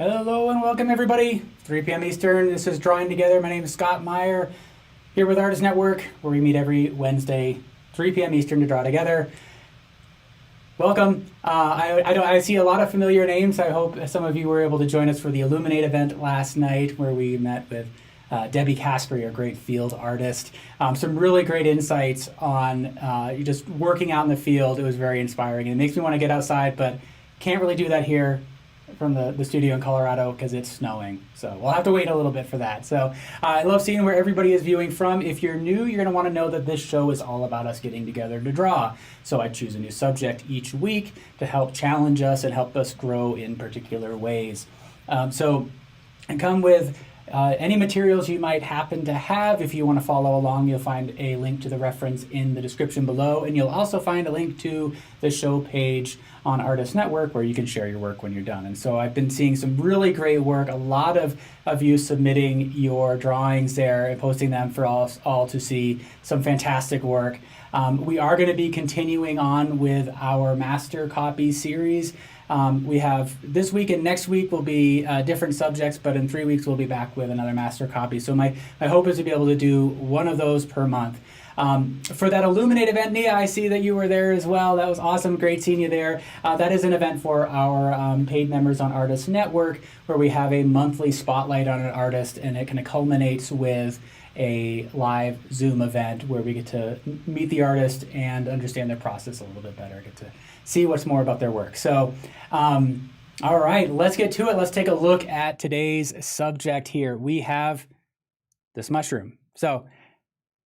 Hello and welcome everybody. 3 p.m. Eastern. This is Drawing Together. My name is Scott Maier, here with Artist Network, where we meet every Wednesday, 3 p.m. Eastern to draw together. Welcome. I see a lot of familiar names. I hope some of you were able to join us for the Illuminate event last night, where we met with Debbie Casper, a great field artist. Some really great insights on just working out in the field. It was very inspiring. It makes me want to get outside, but can't really do that here from the studio in Colorado because it's snowing. So we'll have to wait a little bit for that. So I love seeing where everybody is viewing from. If you're new, you're going to want to know that this show is all about us getting together to draw. So I choose a new subject each week to help challenge us and help us grow in particular ways. So I come with any materials you might happen to have. If you want to follow along, you'll find a link to the reference in the description below, and you'll also find a link to the show page on Artist Network where you can share your work when you're done. And so I've been seeing some really great work, a lot of you submitting your drawings there and posting them for all to see. Some fantastic work. We are going to be continuing on with our master copy series. We have this week and next week will be different subjects, but in 3 weeks we'll be back with another master copy. So my hope is to be able to do one of those per month. For that Illuminate event, Nia, I see that you were there as well. That was awesome. Great seeing you there. That is an event for our paid members on Artist Network, where we have a monthly spotlight on an artist, and it kind of culminates with a live Zoom event where we get to meet the artist and understand their process a little bit better, get to see what's more about their work. So, all right, let's get to it. Let's take a look at today's subject here. We have this mushroom. So,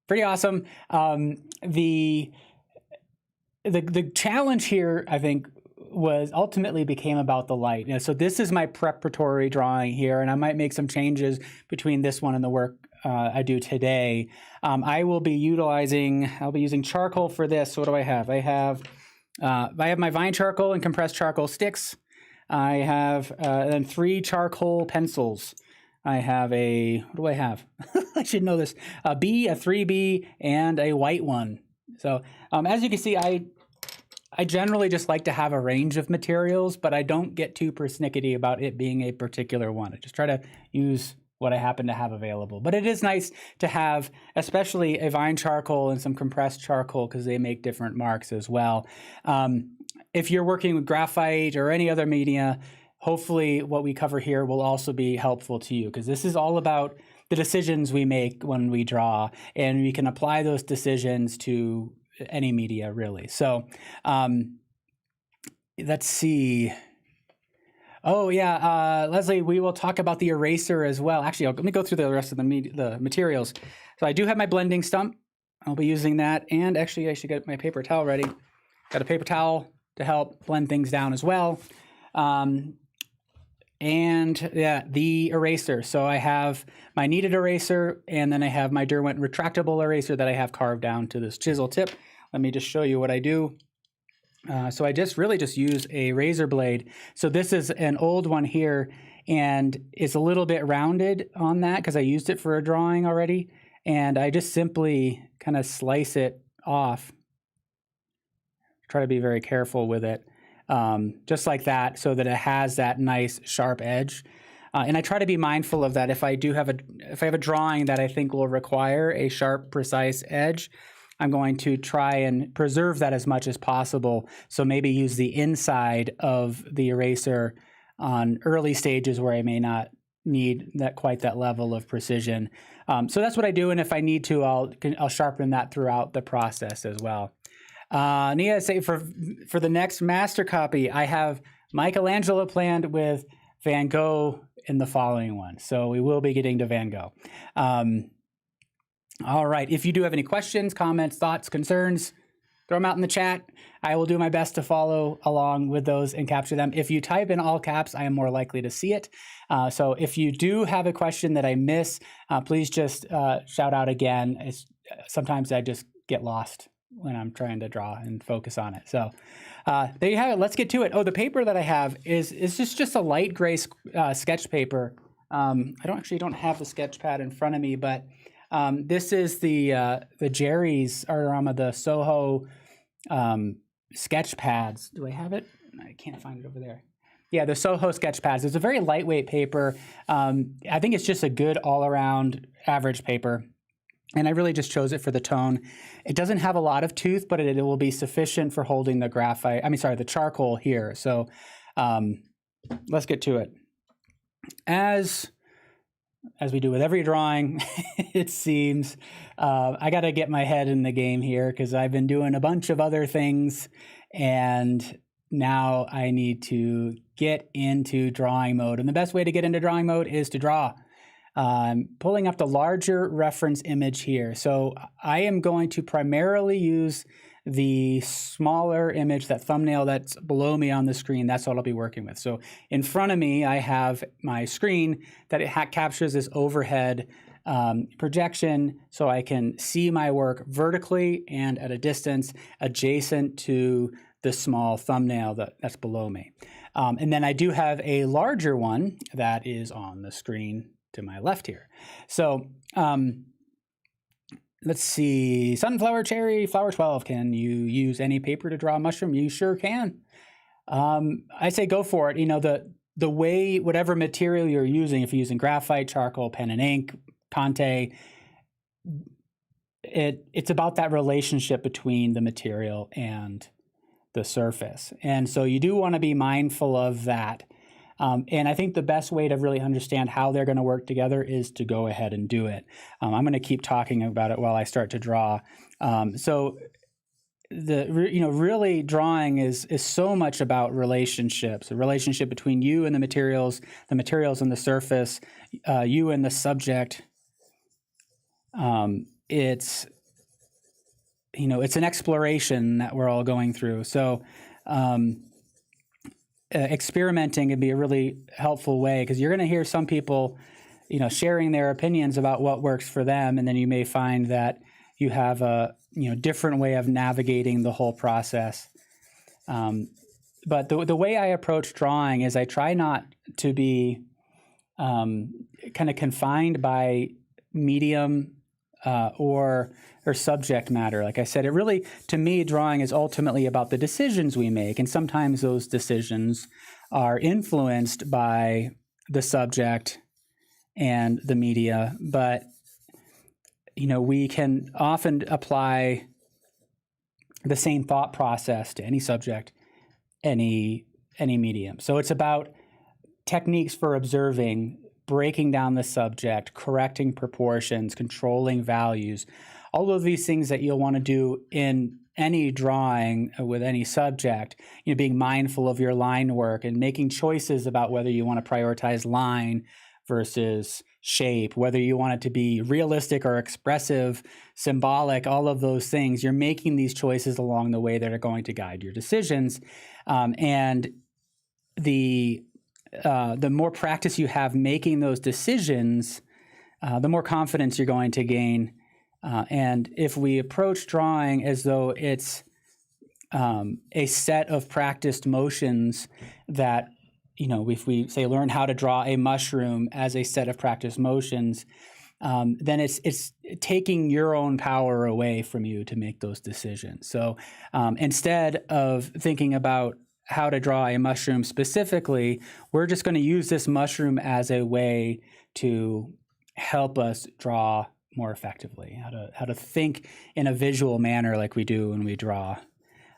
pretty awesome. The challenge here, I think, was ultimately became about the light. So this is my preparatory drawing here, and I might make some changes between this one and the work I do today. I'll be using charcoal for this. So what do I have? I have my vine charcoal and compressed charcoal sticks. I have then 3 charcoal pencils. I have what do I have? I should know this. A B, a 3B, and a white one. So as you can see, I generally just like to have a range of materials, but I don't get too persnickety about it being a particular one. I just try to use what I happen to have available. But it is nice to have, especially a vine charcoal and some compressed charcoal, because they make different marks as well. If you're working with graphite or any other media, hopefully what we cover here will also be helpful to you, because this is all about the decisions we make when we draw, and we can apply those decisions to any media, really. So let's see. Oh, yeah, Leslie, we will talk about the eraser as well. Actually, let me go through the rest of the materials. So I do have my blending stump. I'll be using that. And actually, I should get my paper towel ready. Got a paper towel to help blend things down as well. And yeah, the eraser. So I have my kneaded eraser, and then I have my Derwent retractable eraser that I have carved down to this chisel tip. Let me just show you what I do. So I really just use a razor blade. So this is an old one here, and it's a little bit rounded on that because I used it for a drawing already. And I just simply kind of slice it off. Try to be very careful with it. Just like that, so that it has that nice sharp edge. And I try to be mindful of that. If I have a drawing that I think will require a sharp, precise edge, I'm going to try and preserve that as much as possible. So maybe use the inside of the eraser on early stages where I may not need quite that level of precision. So that's what I do, and if I need to, I'll sharpen that throughout the process as well. Nia, say for the next master copy, I have Michelangelo planned with Van Gogh in the following one. So we will be getting to Van Gogh. All right. If you do have any questions, comments, thoughts, concerns, throw them out in the chat. I will do my best to follow along with those and capture them. If you type in all caps, I am more likely to see it. So if you do have a question that I miss, please just shout out again. Sometimes I just get lost when I'm trying to draw and focus on it. So there you have it. Let's get to it. Oh, the paper that I have is just a light gray sketch paper. I don't have the sketch pad in front of me, but this is the Jerry's Artorama, the Soho sketch pads. Do I have it? I can't find it over there. Yeah, the Soho sketch pads. It's a very lightweight paper. I think it's just a good all-around average paper. And I really just chose it for the tone. It doesn't have a lot of tooth, but it will be sufficient for holding the the charcoal here. So let's get to it. As we do with every drawing, it seems, I got to get my head in the game here because I've been doing a bunch of other things, and now I need to get into drawing mode. And the best way to get into drawing mode is to draw. Pulling up the larger reference image here. So I am going to primarily use the smaller image, that thumbnail that's below me on the screen. That's what I'll be working with. So in front of me, I have my screen that it captures this overhead projection, so I can see my work vertically and at a distance adjacent to the small thumbnail that's below me. And then I do have a larger one that is on the screen to my left here. So let's see, sunflower cherry, flower 12. Can you use any paper to draw a mushroom? You sure can. I say go for it. You know, the way, whatever material you're using, if you're using graphite, charcoal, pen and ink, Conte, it's about that relationship between the material and the surface. And so you do want to be mindful of that. And I think the best way to really understand how they're going to work together is to go ahead and do it. I'm going to keep talking about it while I start to draw. So really drawing is so much about relationships, a relationship between you and the materials and the surface, you and the subject. It's an exploration that we're all going through. So experimenting can be a really helpful way, because you're going to hear some people, sharing their opinions about what works for them, and then you may find that you have a different way of navigating the whole process. But the way I approach drawing is I try not to be kind of confined by medium or subject matter. Like I said, it really, to me, drawing is ultimately about the decisions we make. And sometimes those decisions are influenced by the subject and the media. But, we can often apply the same thought process to any subject, any medium. So it's about techniques for observing, breaking down the subject, correcting proportions, controlling values, all of these things that you'll want to do in any drawing with any subject, being mindful of your line work and making choices about whether you want to prioritize line versus shape, whether you want it to be realistic or expressive, symbolic, all of those things. You're making these choices along the way that are going to guide your decisions. And the more practice you have making those decisions, the more confidence you're going to gain. And if we approach drawing as though it's a set of practiced motions that, if we say learn how to draw a mushroom as a set of practiced motions, then it's taking your own power away from you to make those decisions. So instead of thinking about how to draw a mushroom specifically, we're just going to use this mushroom as a way to help us draw more effectively, how to think in a visual manner like we do when we draw,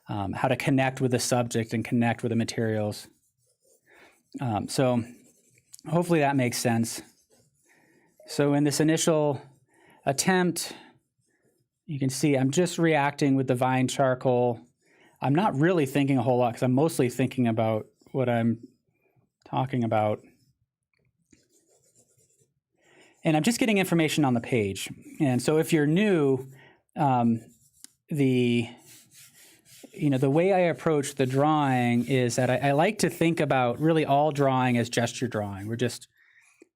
how to connect with the subject and connect with the materials. So hopefully that makes sense. So in this initial attempt, you can see I'm just reacting with the vine charcoal. I'm not really thinking a whole lot because I'm mostly thinking about what I'm talking about. And I'm just getting information on the page. And so if you're new, the way I approach the drawing is that I like to think about really all drawing as gesture drawing. We're just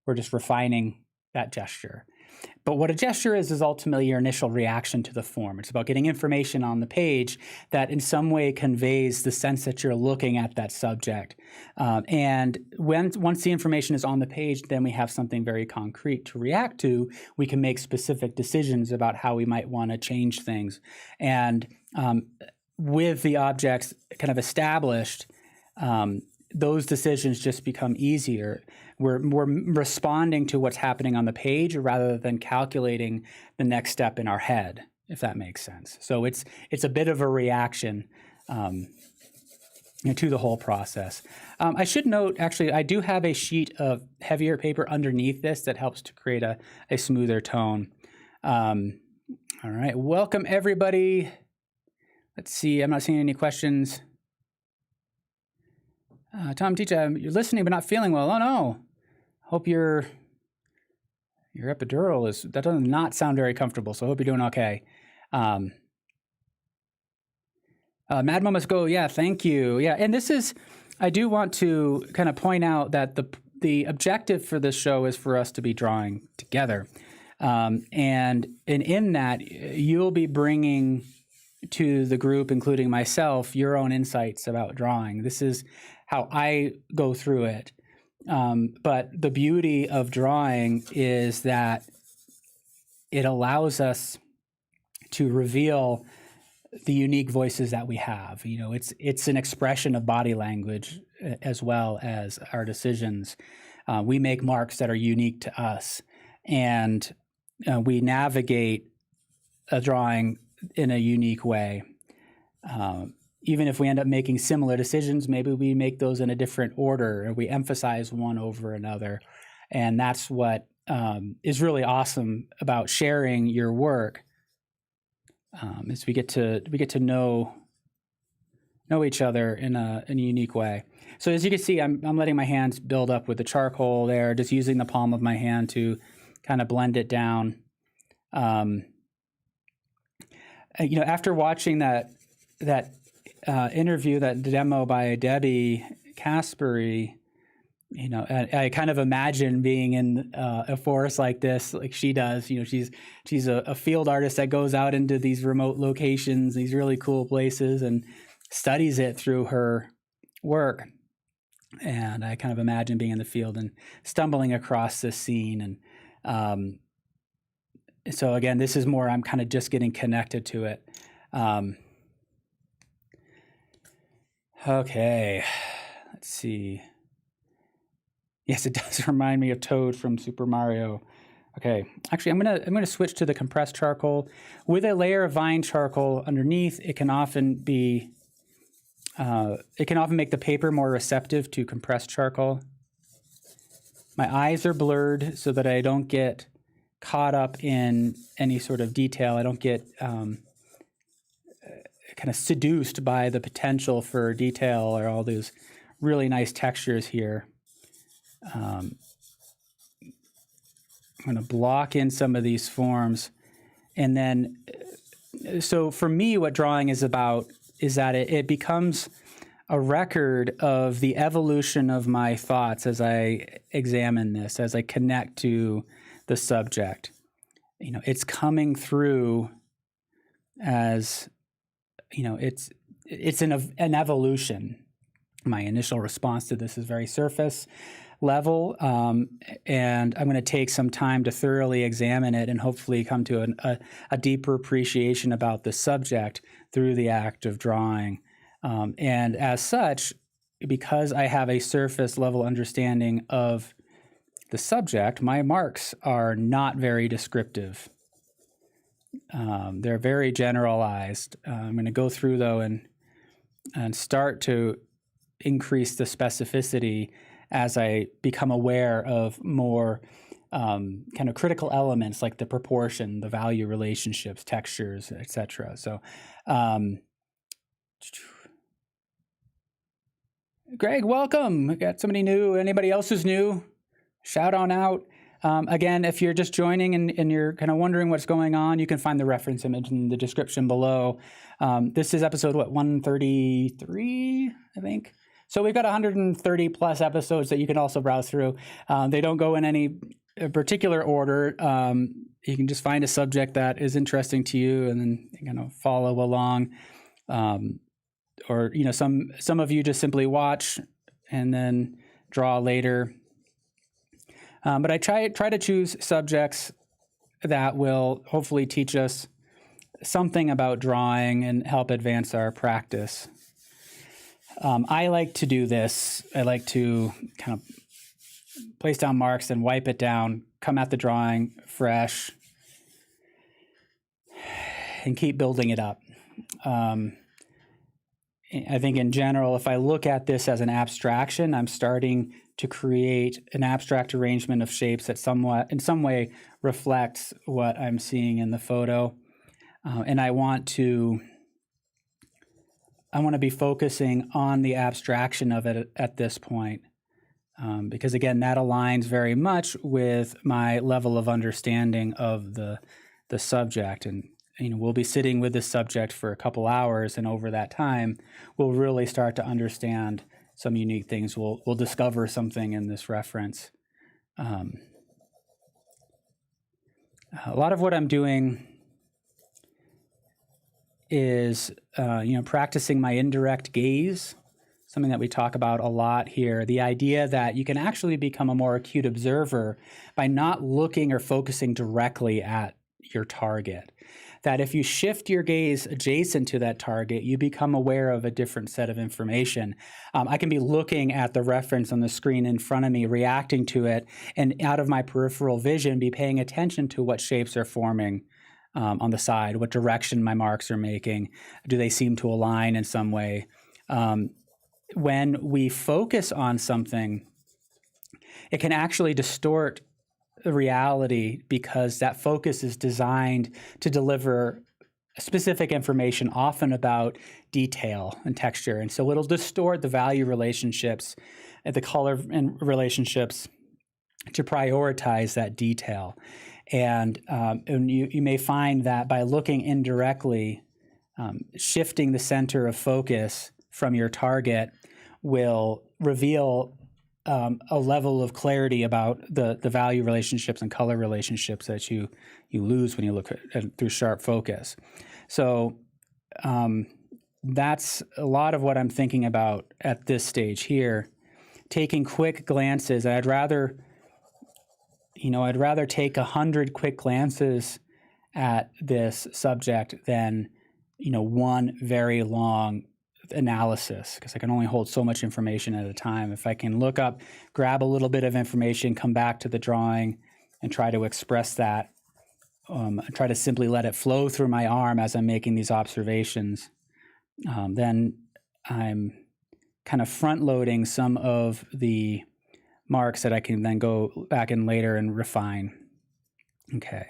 refining that gesture. But what a gesture is ultimately your initial reaction to the form. It's about getting information on the page that in some way conveys the sense that you're looking at that subject. And once the information is on the page, then we have something very concrete to react to. We can make specific decisions about how we might want to change things. And with the objects kind of established, those decisions just become easier. We're responding to what's happening on the page rather than calculating the next step in our head, if that makes sense. So it's a bit of a reaction to the whole process. I should note, actually, I do have a sheet of heavier paper underneath this that helps to create a smoother tone. All right, welcome everybody. Let's see, I'm not seeing any questions. Tom, teacher, you're listening but not feeling well. Oh no, hope your epidural that does not sound very comfortable, so I hope you're doing okay. Mad Mom must go, yeah, thank you. Yeah, and I do want to kind of point out that the objective for this show is for us to be drawing together. And in that, you'll be bringing to the group, including myself, your own insights about drawing. This is how I go through it. But the beauty of drawing is that it allows us to reveal the unique voices that we have. You know, it's an expression of body language as well as our decisions. We make marks that are unique to us, and we navigate a drawing in a unique way. Even if we end up making similar decisions, maybe we make those in a different order, or we emphasize one over another. And that's what is really awesome about sharing your work, is we get to know each other in a unique way. So as you can see, I'm letting my hands build up with the charcoal there, just using the palm of my hand to kind of blend it down. After watching that interview, that demo by Debbie Caspary, I kind of imagine being in a forest like this, like she does. She's a field artist that goes out into these remote locations, these really cool places, and studies it through her work. And I kind of imagine being in the field and stumbling across this scene. And so again, this is more, I'm kind of just getting connected to it. Okay, let's see. Yes, it does remind me of Toad from Super Mario. Okay, actually, I'm gonna switch to the compressed charcoal. With a layer of vine charcoal underneath, it can often make the paper more receptive to compressed charcoal. My eyes are blurred so that I don't get caught up in any sort of detail. I don't get kind of seduced by the potential for detail or all these really nice textures here. I'm going to block in some of these forms. And then, so for me, what drawing is about is that it becomes a record of the evolution of my thoughts as I examine this, as I connect to the subject. It's coming through as, it's an evolution. My initial response to this is very surface level, and I'm going to take some time to thoroughly examine it and hopefully come to a deeper appreciation about the subject through the act of drawing. And as such, because I have a surface level understanding of the subject, my marks are not very descriptive. They're very generalized. I'm going to go through, though, and start to increase the specificity as I become aware of more kind of critical elements like the proportion, the value relationships, textures, etc. So, Greg, welcome. We got somebody new. Anybody else who's new? Shout on out. Again, if you're just joining and you're kind of wondering what's going on, you can find the reference image in the description below. This is episode, 133, I think? So we've got 130 plus episodes that you can also browse through. They don't go in any particular order. You can just find a subject that is interesting to you and then follow along. Or some of you just simply watch and then draw later. But I try to choose subjects that will hopefully teach us something about drawing and help advance our practice. I like to do this. I like to kind of place down marks, then wipe it down, come at the drawing fresh, and keep building it up. I think in general, if I look at this as an abstraction, I'm starting to create an abstract arrangement of shapes that somewhat, in some way, reflects what I'm seeing in the photo. And I want to be focusing on the abstraction of it at this point. Because again, that aligns very much with my level of understanding of the subject. And we'll be sitting with this subject for a couple hours, and over that time, we'll really start to understand some unique things. We'll discover something in this reference. A lot of what I'm doing is, practicing my indirect gaze, something that we talk about a lot here. The idea that you can actually become a more acute observer by not looking or focusing directly at your target. That if you shift your gaze adjacent to that target, you become aware of a different set of information. I can be looking at the reference on the screen in front of me, reacting to it, and out of my peripheral vision, be paying attention to what shapes are forming on the side, what direction my marks are making. Do they seem to align in some way? When we focus on something, it can actually distort reality, because that focus is designed to deliver specific information, often about detail and texture. And so it'll distort the value relationships and the color and relationships to prioritize that detail. And you may find that by looking indirectly, shifting the center of focus from your target will reveal a level of clarity about the value relationships and color relationships that you lose when you look at through sharp focus. So that's a lot of what I'm thinking about at this stage here. Taking quick glances. I'd rather take 100 quick glances at this subject than one very long analysis, because I can only hold so much information at a time. If I can look up, grab a little bit of information, come back to the drawing, and try to express that, try to simply let it flow through my arm as I'm making these observations, then I'm kind of front-loading some of the marks that I can then go back in later and refine. Okay.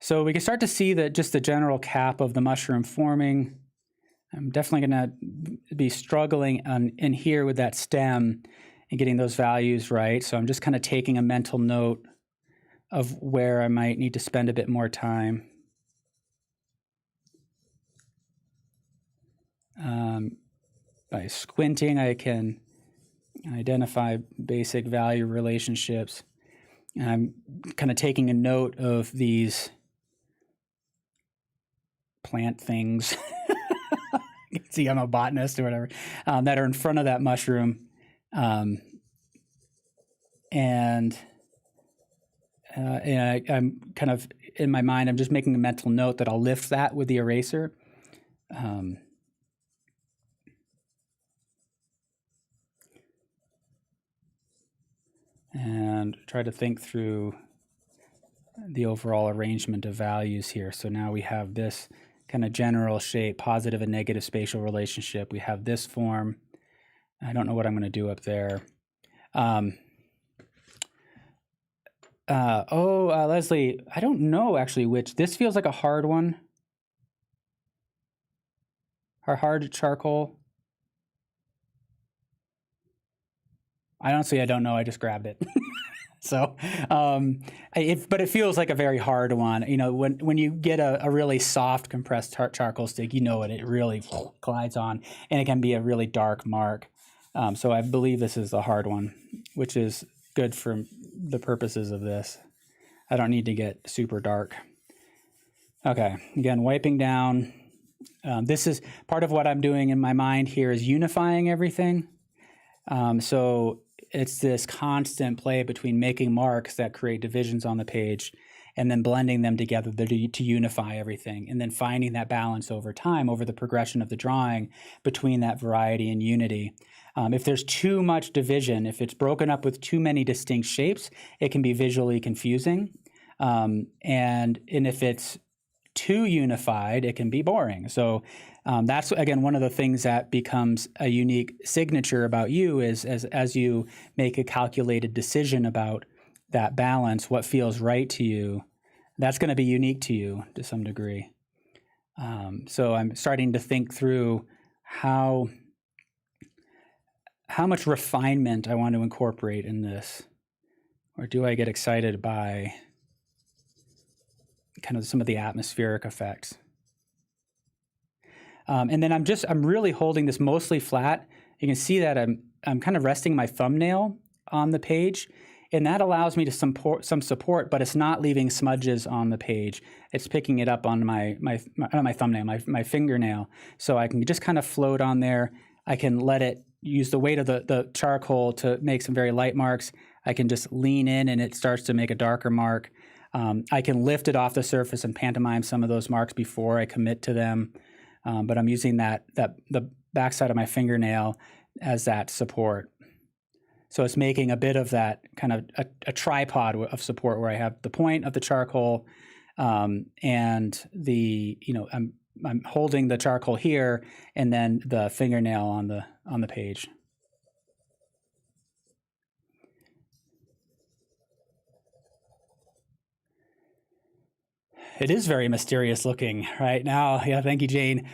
So we can start to see that just the general cap of the mushroom forming. I'm definitely going to be struggling in here with that stem and getting those values right. So I'm just kind of taking a mental note of where I might need to spend a bit more time. By squinting, I can identify basic value relationships. And I'm kind of taking a note of these plant things. You can see I'm a botanist or whatever, that are in front of that mushroom. And I'm kind of, in my mind, I'm just making a mental note that I'll lift that with the eraser. And try to think through the overall arrangement of values here. So now we have this kind of general shape, positive and negative spatial relationship. We have this form. I don't know what I'm going to do up there. Leslie, I don't know actually which. This feels like a hard one. Hard charcoal. Honestly, I don't know. I just grabbed it. So, but it feels like a very hard one. When you get a really soft compressed charcoal stick, it really glides on, and it can be a really dark mark. So I believe this is the hard one, which is good for the purposes of this. I don't need to get super dark. Okay, again, wiping down. This is part of what I'm doing in my mind here is unifying everything. So it's this constant play between making marks that create divisions on the page and then blending them together to unify everything, and then finding that balance over time, over the progression of the drawing between that variety and unity. If there's too much division, if it's broken up with too many distinct shapes, it can be visually confusing. And if it's too unified, it can be boring. So that's, again, one of the things that becomes a unique signature about you is as you make a calculated decision about that balance, what feels right to you, that's going to be unique to you to some degree. So I'm starting to think through how much refinement I want to incorporate in this, or do I get excited by kind of some of the atmospheric effects. And then I'm really holding this mostly flat. You can see that I'm kind of resting my thumbnail on the page, and that allows me to some support, but it's not leaving smudges on the page. It's picking it up on my thumbnail, my fingernail. So I can just kind of float on there. I can let it use the weight of the charcoal to make some very light marks. I can just lean in and it starts to make a darker mark. I can lift it off the surface and pantomime some of those marks before I commit to them. But I'm using the backside of my fingernail as that support. So it's making a bit of that kind of a tripod of support where I have the point of the charcoal and I'm holding the charcoal here and then the fingernail on the page. It is very mysterious looking right now. Yeah, thank you, Jane.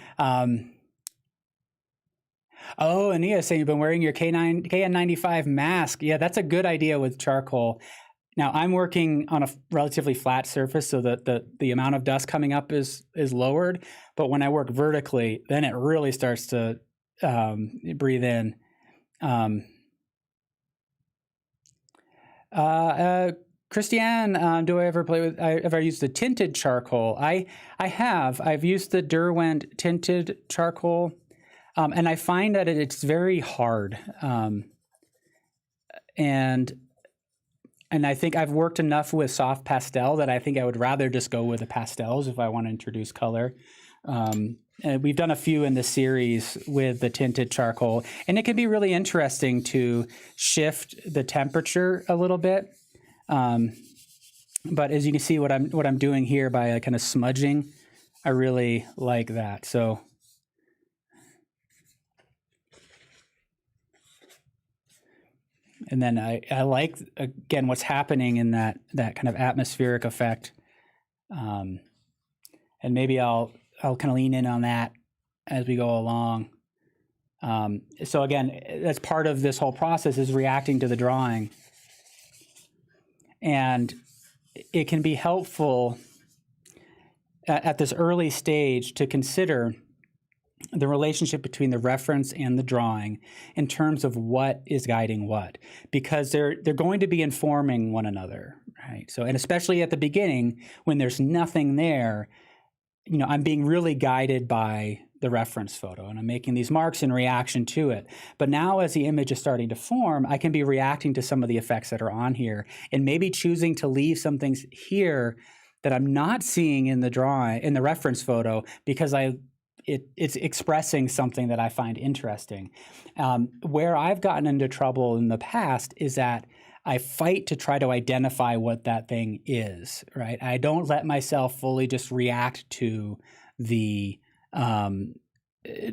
Oh, and Nia saying you've been wearing your KN95 mask. Yeah, that's a good idea with charcoal. Now, I'm working on a relatively flat surface, so that the amount of dust coming up is lowered. But when I work vertically, then it really starts to breathe in. Christiane, do I ever use the tinted charcoal? I have. I've used the Derwent tinted charcoal, and I find that it's very hard. And I think I've worked enough with soft pastel that I think I would rather just go with the pastels if I want to introduce color. And we've done a few in the series with the tinted charcoal, and it can be really interesting to shift the temperature a little bit. But as you can see, what I'm doing here by kind of smudging, I really like that. So and then I like, again, what's happening in that kind of atmospheric effect. And maybe I'll kind of lean in on that as we go along. So again, that's part of this whole process, is reacting to the drawing. And it can be helpful at this early stage to consider the relationship between the reference and the drawing in terms of what is guiding what, because they're going to be informing one another, right? So, and especially at the beginning when there's nothing there, I'm being really guided by the reference photo, and I'm making these marks in reaction to it. But now as the image is starting to form, I can be reacting to some of the effects that are on here, and maybe choosing to leave some things here that I'm not seeing in the drawing, in the reference photo, because it's expressing something that I find interesting. Where I've gotten into trouble in the past is that I fight to try to identify what that thing is, right? I don't let myself fully just react to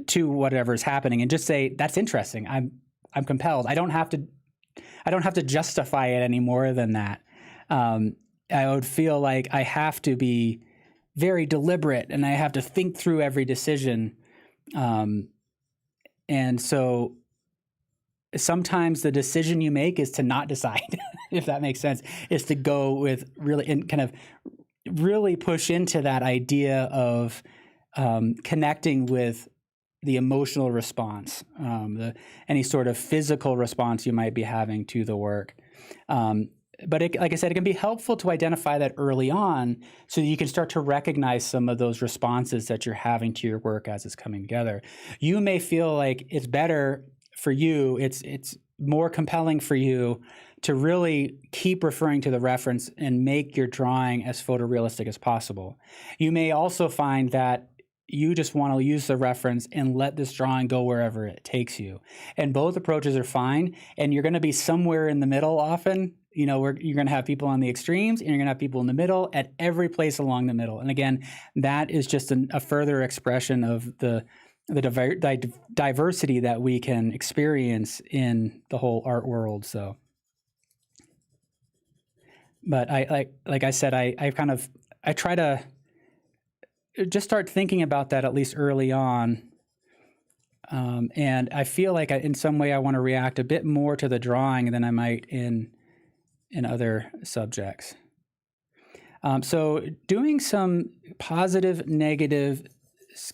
to whatever is happening and just say, that's interesting. I'm compelled. I don't have to justify it any more than that. I would feel like I have to be very deliberate and I have to think through every decision. And so sometimes the decision you make is to not decide, if that makes sense, is to go with really, and kind of really push into that idea of connecting with the emotional response, any sort of physical response you might be having to the work. But like I said, it can be helpful to identify that early on so that you can start to recognize some of those responses that you're having to your work as it's coming together. You may feel like it's better for you, it's more compelling for you to really keep referring to the reference and make your drawing as photorealistic as possible. You may also find that you just want to use the reference and let this drawing go wherever it takes you. And both approaches are fine, and you're going to be somewhere in the middle often. You know, where you're going to have people on the extremes and you're going to have people in the middle at every place along the middle. And again, that is just a further expression of the diversity that we can experience in the whole art world. So, but like I said, I try to just start thinking about that at least early on. And I feel like in some way I want to react a bit more to the drawing than I might in other subjects. So doing some positive, negative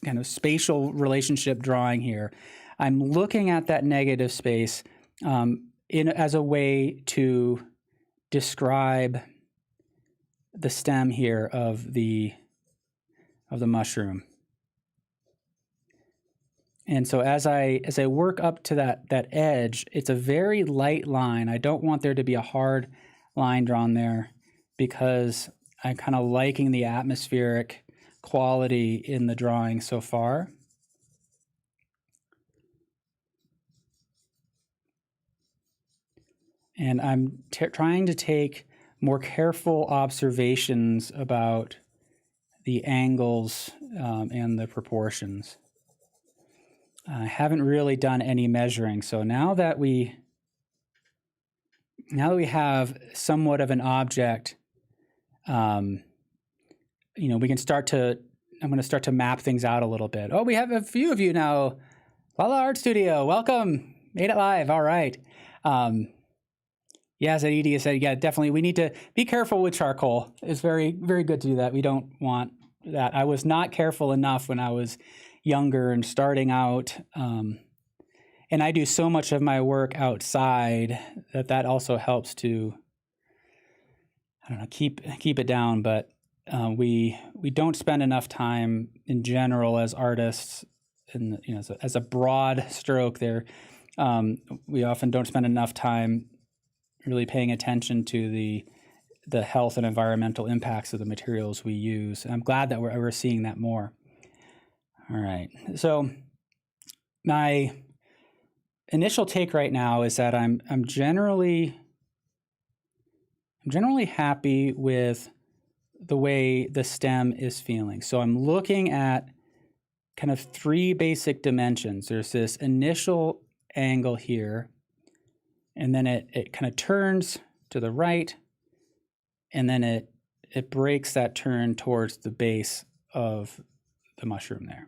kind of spatial relationship drawing here, I'm looking at that negative space as a way to describe the stem here of the mushroom. And so as I work up to that edge, it's a very light line. I don't want there to be a hard line drawn there because I'm kind of liking the atmospheric quality in the drawing so far. And I'm trying to take more careful observations about the angles and the proportions. I haven't really done any measuring, so now that we have somewhat of an object, you know, we can I'm going to start to map things out a little bit. Oh, we have a few of you now. Lala Art Studio, welcome. Made it live. All right. Yeah, as Edie said, yeah, definitely. We need to be careful with charcoal. It's very, very good to do that. We don't want that. I was not careful enough when I was younger and starting out. And I do so much of my work outside that also helps to, I don't know, keep it down. But we don't spend enough time in general as artists, and you know, as a broad stroke there, we often don't spend enough time really paying attention to the health and environmental impacts of the materials we use. And I'm glad that we're seeing that more. All right, so my initial take right now is that I'm generally happy with the way the stem is feeling. So I'm looking at kind of three basic dimensions. There's this initial angle here, and then it kind of turns to the right, and then it breaks that turn towards the base of the mushroom there.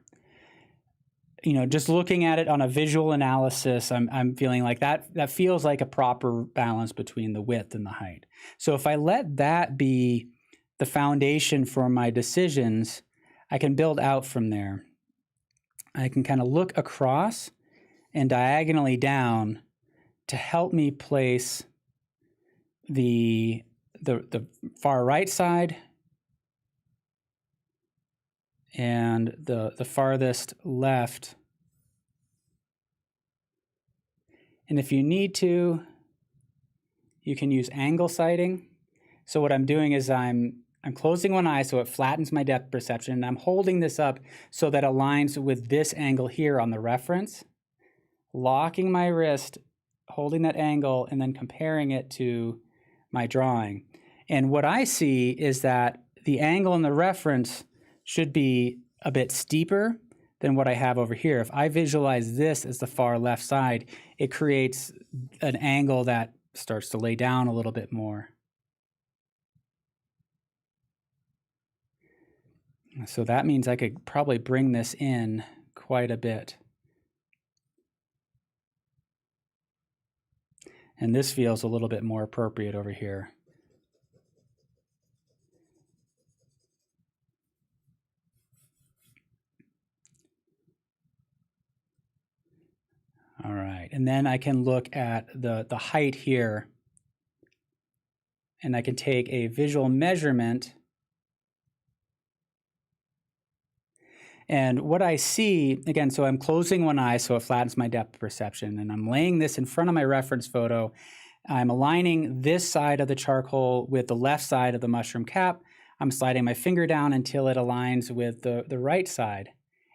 You know, just looking at it on a visual analysis, I'm feeling like that feels like a proper balance between the width and the height. So if I let that be the foundation for my decisions, I can build out from there. I can kind of look across and diagonally down to help me place the far right side and the farthest left. And if you need to, you can use angle sighting. So what I'm doing is I'm closing one eye so it flattens my depth perception, and I'm holding this up so that it aligns with this angle here on the reference, locking my wrist, holding that angle, and then comparing it to my drawing. And what I see is that the angle in the reference should be a bit steeper than what I have over here. If I visualize this as the far left side, it creates an angle that starts to lay down a little bit more. So that means I could probably bring this in quite a bit. And this feels a little bit more appropriate over here. All right, and then I can look at the height here, and I can take a visual measurement, And what I see, again, so I'm closing one eye so it flattens my depth perception, and I'm laying this in front of my reference photo. I'm aligning this side of the charcoal with the left side of the mushroom cap. I'm sliding my finger down until it aligns with the right side.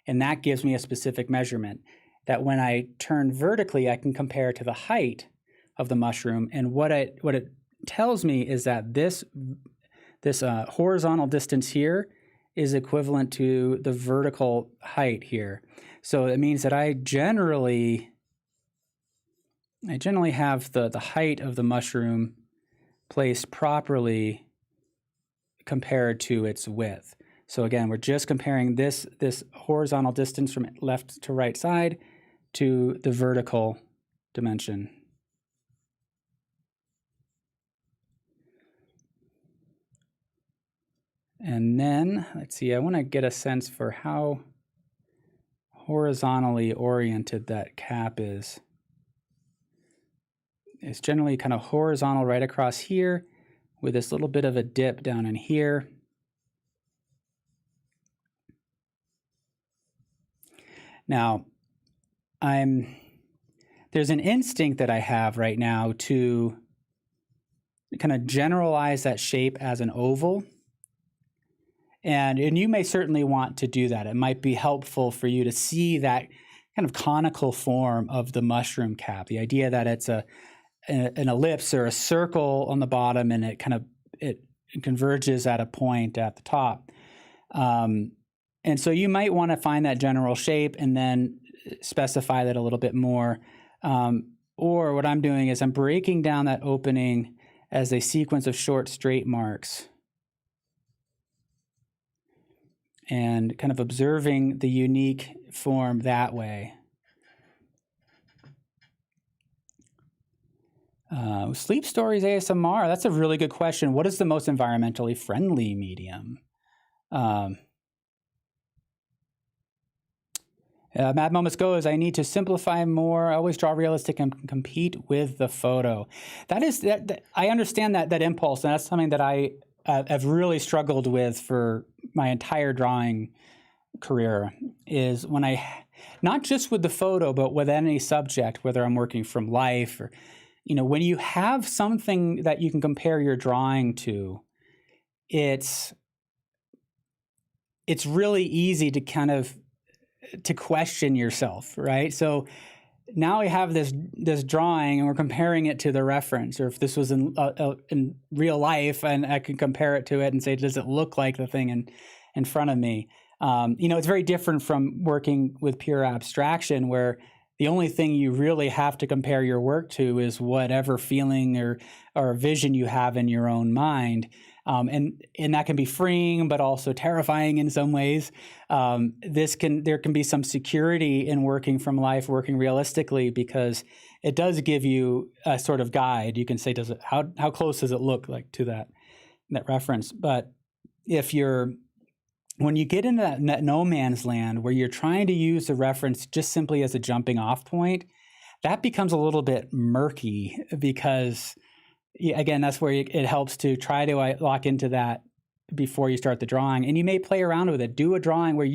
And that gives me a specific measurement that when I turn vertically, I can compare to the height of the mushroom. And what it tells me is that this horizontal distance here is equivalent to the vertical height here. So it means that I generally have the height of the mushroom placed properly compared to its width. So again, we're just comparing this horizontal distance from left to right side to the vertical dimension. And then, let's see, I want to get a sense for how horizontally oriented that cap is. It's generally kind of horizontal right across here with this little bit of a dip down in here. Now, there's an instinct that I have right now to kind of generalize that shape as an oval. And you may certainly want to do that. It might be helpful for you to see that kind of conical form of the mushroom cap, the idea that it's an ellipse or a circle on the bottom, and it converges at a point at the top. And so you might want to find that general shape and then specify that a little bit more. Or what I'm doing is I'm breaking down that opening as a sequence of short straight marks and kind of observing the unique form that way. Sleep Stories ASMR, that's a really good question. What is the most environmentally friendly medium? Mad Moments goes, I need to simplify more. I always draw realistic and compete with the photo. I understand that impulse, and that's something that I have really struggled with for my entire drawing career, is when not just with the photo, but with any subject, whether I'm working from life or, when you have something that you can compare your drawing to, it's really easy to kind of to question yourself, right? So now I have this drawing and we're comparing it to the reference, or if this was in real life and I could compare it to it and say, does it look like the thing in front of me? It's very different from working with pure abstraction, where the only thing you really have to compare your work to is whatever feeling or vision you have in your own mind. And that can be freeing, but also terrifying in some ways. There can be some security in working from life, working realistically, because it does give you a sort of guide. You can say, how close does it look like to that reference? But when you get into that no man's land where you're trying to use the reference just simply as a jumping off point, that becomes a little bit murky, because again, that's where it helps to try to lock into that before you start the drawing. And you may play around with it. Do a drawing where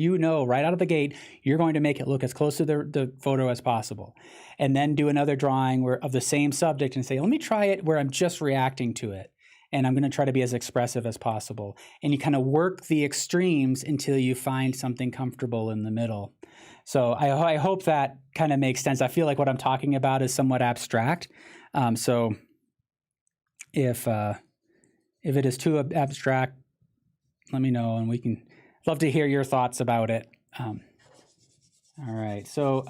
right out of the gate, you're going to make it look as close to the photo as possible. And then do another drawing of the same subject and say, let me try it where I'm just reacting to it. And I'm going to try to be as expressive as possible. And you kind of work the extremes until you find something comfortable in the middle. So I hope that kind of makes sense. I feel like what I'm talking about is somewhat abstract. So if it is too abstract, let me know, and love to hear your thoughts about it. All right. So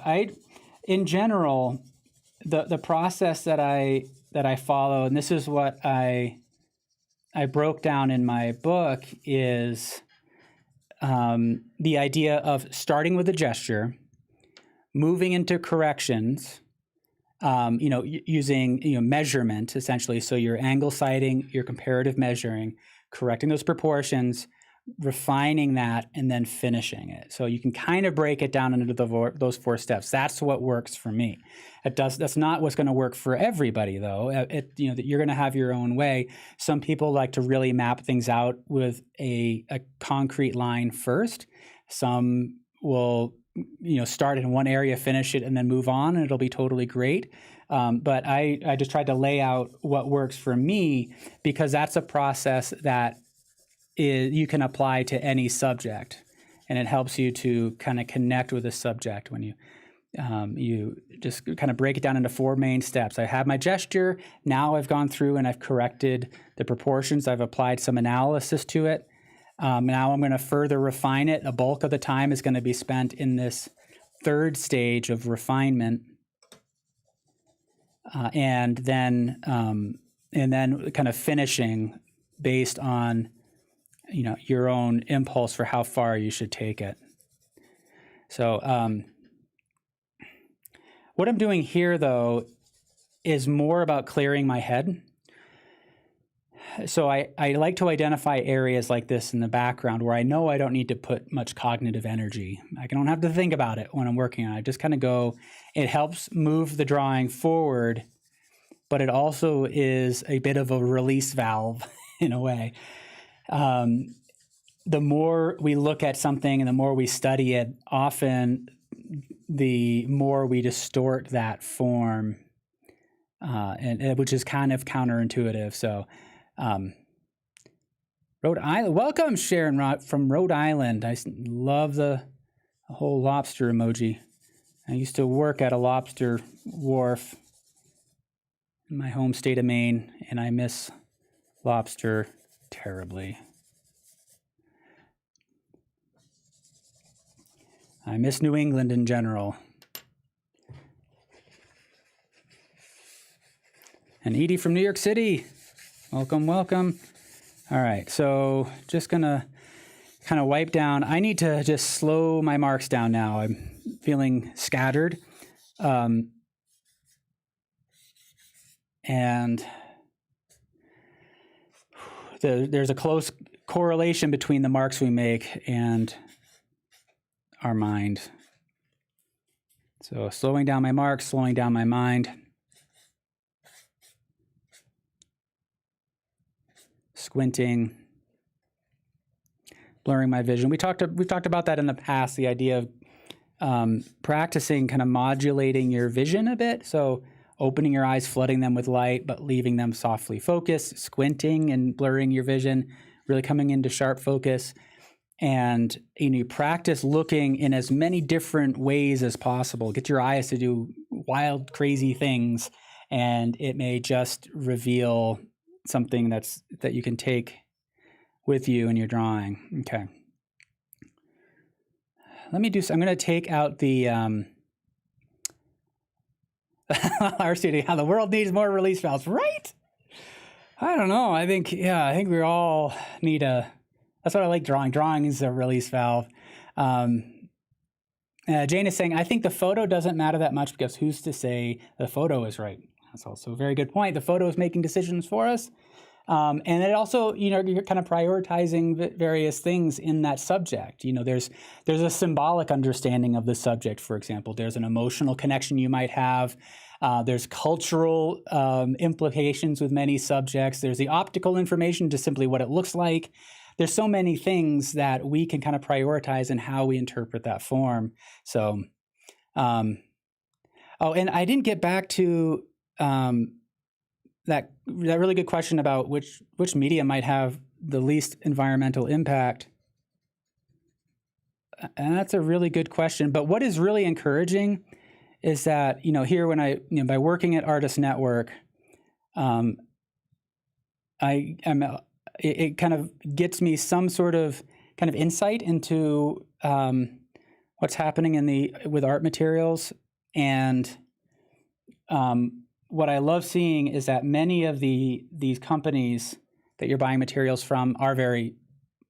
in general, the process that I follow, and this is what I broke down in my book, is the idea of starting with a gesture, moving into corrections, using measurement essentially. So your angle sighting, your comparative measuring, correcting those proportions, refining that, and then finishing it. So you can kind of break it down into those 4 steps. That's what works for me. That's not what's going to work for everybody, though. You're going to have your own way. Some people like to really map things out with a concrete line first. Some will, start in one area, finish it, and then move on, and it'll be totally great. But I just tried to lay out what works for me, because that's a process that you can apply to any subject, and it helps you to kind of connect with a subject when you just kind of break it down into 4 main steps. I have my gesture. Now I've gone through and I've corrected the proportions. I've applied some analysis to it. Now I'm going to further refine it. A bulk of the time is going to be spent in this 3rd stage of refinement, and then kind of finishing based on your own impulse for how far you should take it. So what I'm doing here, though, is more about clearing my head. So I like to identify areas like this in the background where I know I don't need to put much cognitive energy. I don't have to think about it when I'm working on it. I just kind of go. It helps move the drawing forward, but it also is a bit of a release valve in a way. The more we look at something and the more we study it, often the more we distort that form, and which is kind of counterintuitive. So, Rhode Island, welcome Sharon from Rhode Island. I love the whole lobster emoji. I used to work at a lobster wharf in my home state of Maine, and I miss lobster terribly. I miss New England in general. And Edie from New York City. Welcome, welcome. All right, so just gonna kind of wipe down. I need to just slow my marks down now. I'm feeling scattered. And there's a close correlation between the marks we make and our mind. So slowing down my marks, slowing down my mind. Squinting, blurring my vision. We've talked about that in the past, the idea of practicing kind of modulating your vision a bit. So opening your eyes, flooding them with light, but leaving them softly focused, squinting and blurring your vision, really coming into sharp focus. And you practice looking in as many different ways as possible. Get your eyes to do wild, crazy things, and it may just reveal something that you can take with you in your drawing. Okay. Let me do. I'm going to take out the our studio. How the world needs more release valves, right? I don't know. I think we all need a. That's what I like drawing. Drawing is a release valve. Jane is saying, I think the photo doesn't matter that much because who's to say the photo is right? That's also a very good point. The photo is making decisions for us. And it also, you're kind of prioritizing various things in that subject. There's a symbolic understanding of the subject, for example. There's an emotional connection you might have. There's cultural implications with many subjects. There's the optical information, just simply what it looks like. There's so many things that we can kind of prioritize in how we interpret that form. So, and I didn't get back to that really good question about which media might have the least environmental impact. And that's a really good question. But what is really encouraging is that, here when by working at Artist Network, it kind of gets me some sort of kind of insight into what's happening with art materials. And what I love seeing is that many of these companies that you're buying materials from are very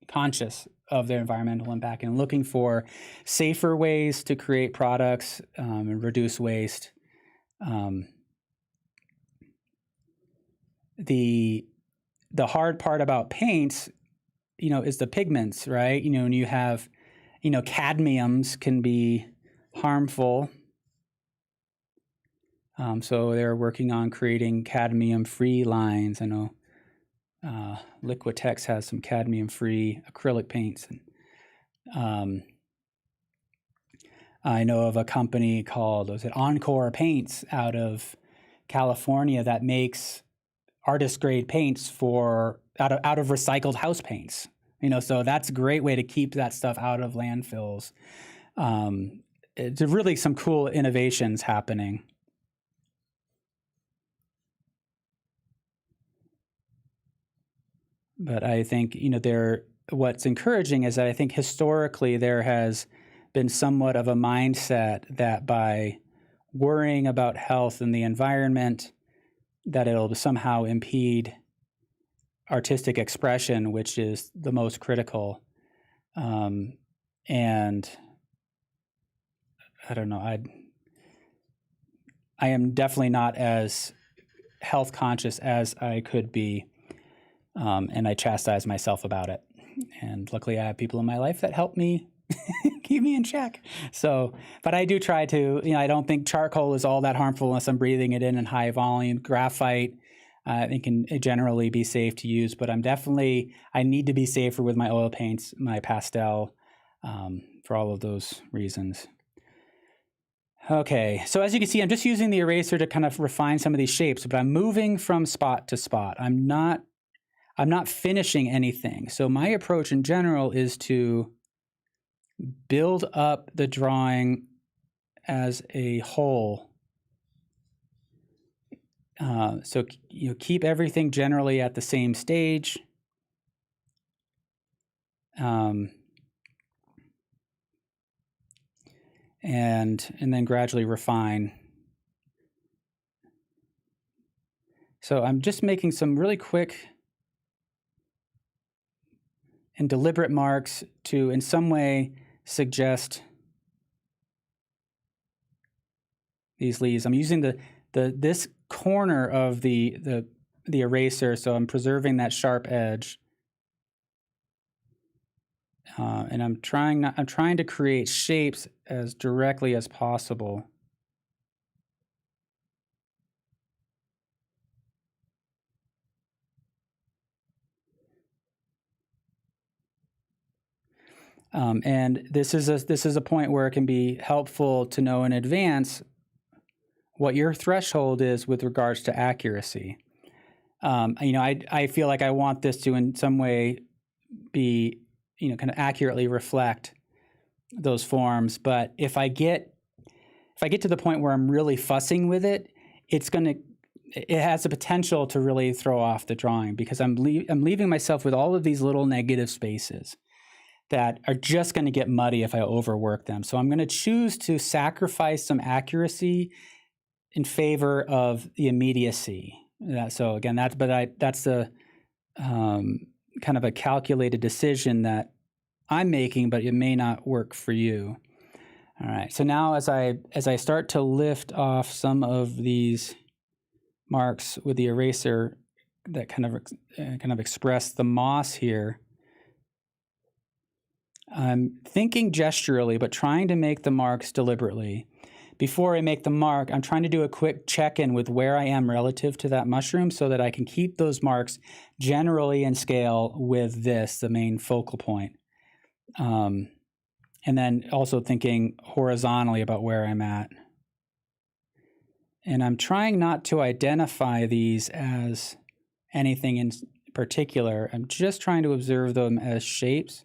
conscious of their environmental impact and looking for safer ways to create products and reduce waste. The hard part about paints, is the pigments, right? When you have, cadmiums can be harmful. So they're working on creating cadmium-free lines. I know Liquitex has some cadmium-free acrylic paints. And I know of a company called, was it Encore Paints out of California that makes artist grade paints for out of recycled house paints. So that's a great way to keep that stuff out of landfills. It's really some cool innovations happening. But I think, what's encouraging is that I think historically there has been somewhat of a mindset that by worrying about health and the environment, that it'll somehow impede artistic expression, which is the most critical. And I don't know, I am definitely not as health conscious as I could be. And I chastise myself about it. And luckily I have people in my life that help me keep me in check. So, but I do try to, I don't think charcoal is all that harmful unless I'm breathing it in volume. Graphite, it can generally be safe to use, but I need to be safer with my oil paints, my pastel, for all of those reasons. Okay, so as you can see, I'm just using the eraser to kind of refine some of these shapes, but I'm moving from spot to spot. I'm not finishing anything. So my approach in general is to build up the drawing as a whole. So keep everything generally at the same stage. And then gradually refine. So I'm just making some really quick and deliberate marks to, in some way, suggest these leaves. I'm using this corner of the eraser, so I'm preserving that sharp edge. And I'm trying to create shapes as directly as possible. And this is a point where it can be helpful to know in advance what your threshold is with regards to accuracy. I feel like I want this to in some way be, kind of accurately reflect those forms. But if I get to the point where I'm really fussing with it, it has the potential to really throw off the drawing, because I'm leaving myself with all of these little negative spaces that are just going to get muddy if I overwork them. So I'm going to choose to sacrifice some accuracy in favor of the immediacy. So again, that's the kind of a calculated decision that I'm making, but it may not work for you. All right. So now as I start to lift off some of these marks with the eraser that kind of express the moss here, I'm thinking gesturally, but trying to make the marks deliberately. Before I make the mark, I'm trying to do a quick check-in with where I am relative to that mushroom so that I can keep those marks generally in scale with the main focal point. And then also thinking horizontally about where I'm at. And I'm trying not to identify these as anything in particular. I'm just trying to observe them as shapes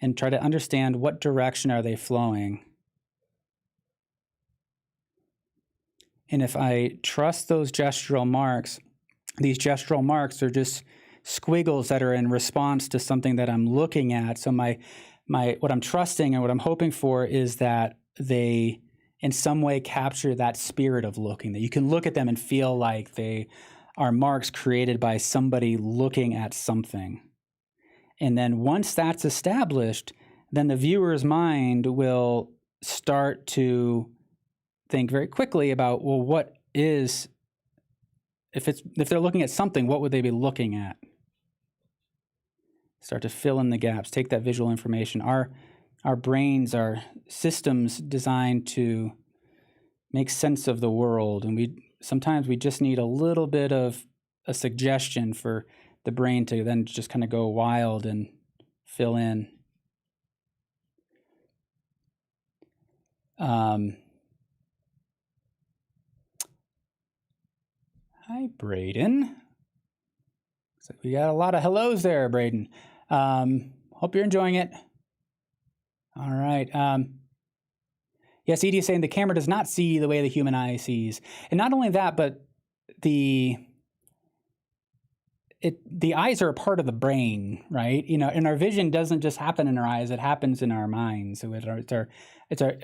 and try to understand what direction are they flowing. And if I trust those gestural marks, these gestural marks are just squiggles that are in response to something that I'm looking at. So what I'm trusting and what I'm hoping for is that they in some way capture that spirit of looking, that you can look at them and feel like they are marks created by somebody looking at something. And then once that's established, then the viewer's mind will start to think very quickly about, well, what is, if they're looking at something, what would they be looking at? Start to fill in the gaps, take that visual information. Our brains are systems designed to make sense of the world, and sometimes we just need a little bit of a suggestion for the brain to then just kind of go wild and fill in. Hi, Braden. So we got a lot of hellos there, Braden. Hope you're enjoying it. All right. Yes, Edie is saying the camera does not see the way the human eye sees. And not only that, but the eyes are a part of the brain, right? You know, and our vision doesn't just happen in our eyes; it happens in our minds. So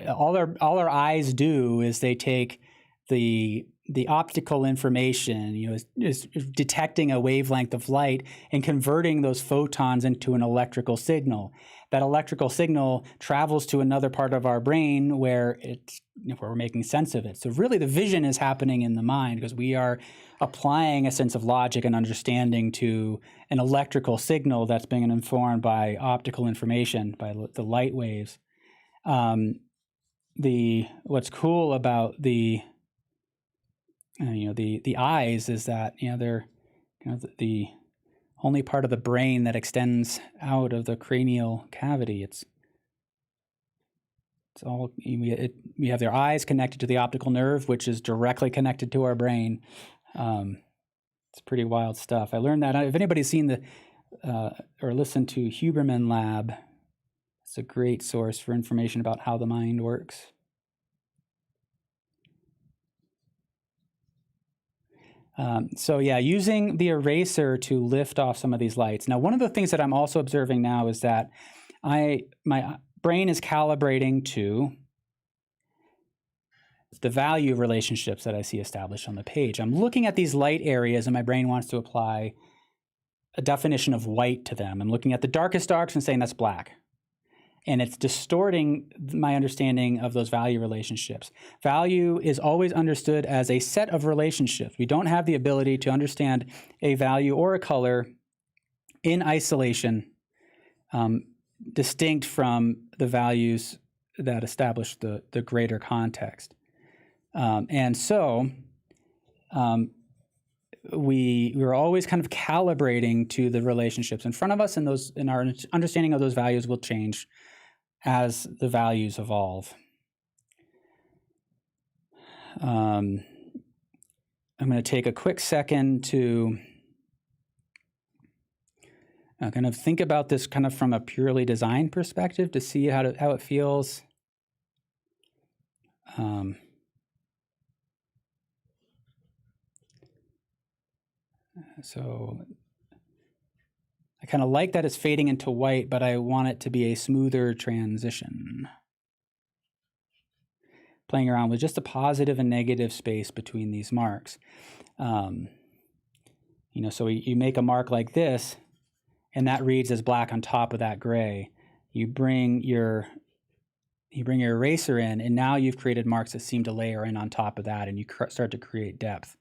all our eyes do is they take the optical information, you know, is detecting a wavelength of light and converting those photons into an electrical signal. That electrical signal travels to another part of our brain where we're making sense of it. So really the vision is happening in the mind because we are applying a sense of logic and understanding to an electrical signal that's being informed by optical information, by the light waves. What's cool about the eyes is that, you know, they're, you know, the only part of the brain that extends out of the cranial cavity. It's all, we have their eyes connected to the optical nerve, which is directly connected to our brain. It's pretty wild stuff. I learned that. If anybody's seen or listened to Huberman Lab, it's a great source for information about how the mind works. So yeah, using the eraser to lift off some of these lights. Now, one of the things that I'm also observing now is that my brain is calibrating to the value relationships that I see established on the page. I'm looking at these light areas and my brain wants to apply a definition of white to them. I'm looking at the darkest darks and saying that's black. And it's distorting my understanding of those value relationships. Value is always understood as a set of relationships. We don't have the ability to understand a value or a color in isolation, distinct from the values that establish the greater context. And so we're always kind of calibrating to the relationships in front of us, and our understanding of those values will change as the values evolve. I'm going to take a quick second to kind of think about this kind of from a purely design perspective to see how it feels. So I kind of like that it's fading into white, but I want it to be a smoother transition. Playing around with just a positive and negative space between these marks. You know, so you make a mark like this, and that reads as black on top of that gray. You bring your eraser in, and now you've created marks that seem to layer in on top of that, and you start to create depth.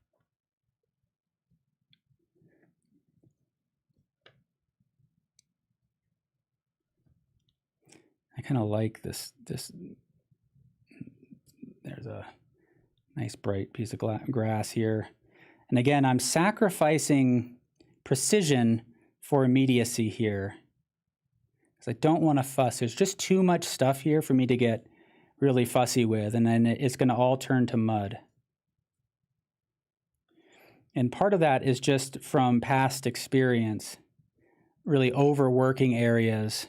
I kind of like this. There's a nice bright piece of grass here. And again, I'm sacrificing precision for immediacy here, because I don't want to fuss. There's just too much stuff here for me to get really fussy with, and then it's going to all turn to mud. And part of that is just from past experience, really overworking areas.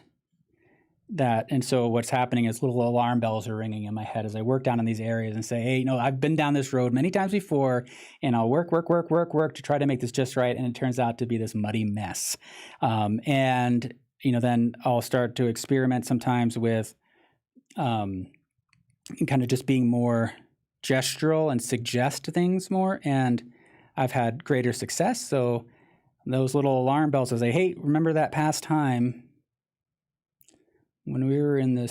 And so what's happening is little alarm bells are ringing in my head as I work down in these areas and say, hey, you know, I've been down this road many times before, and I'll work to try to make this just right, and it turns out to be this muddy mess. And, you know, then I'll start to experiment sometimes with kind of just being more gestural and suggest things more, and I've had greater success. So those little alarm bells will say, hey, remember that past time when we were in a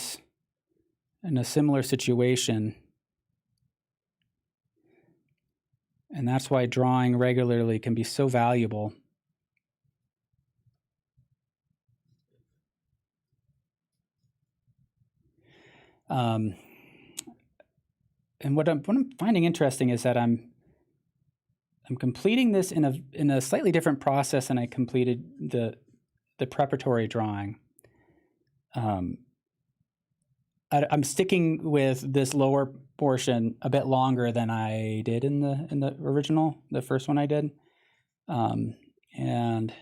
similar situation. And that's why drawing regularly can be so valuable. And what I'm finding interesting is that I'm completing this in a slightly different process than I completed the preparatory drawing. I'm sticking with this lower portion a bit longer than I did in the original, the first one I did. And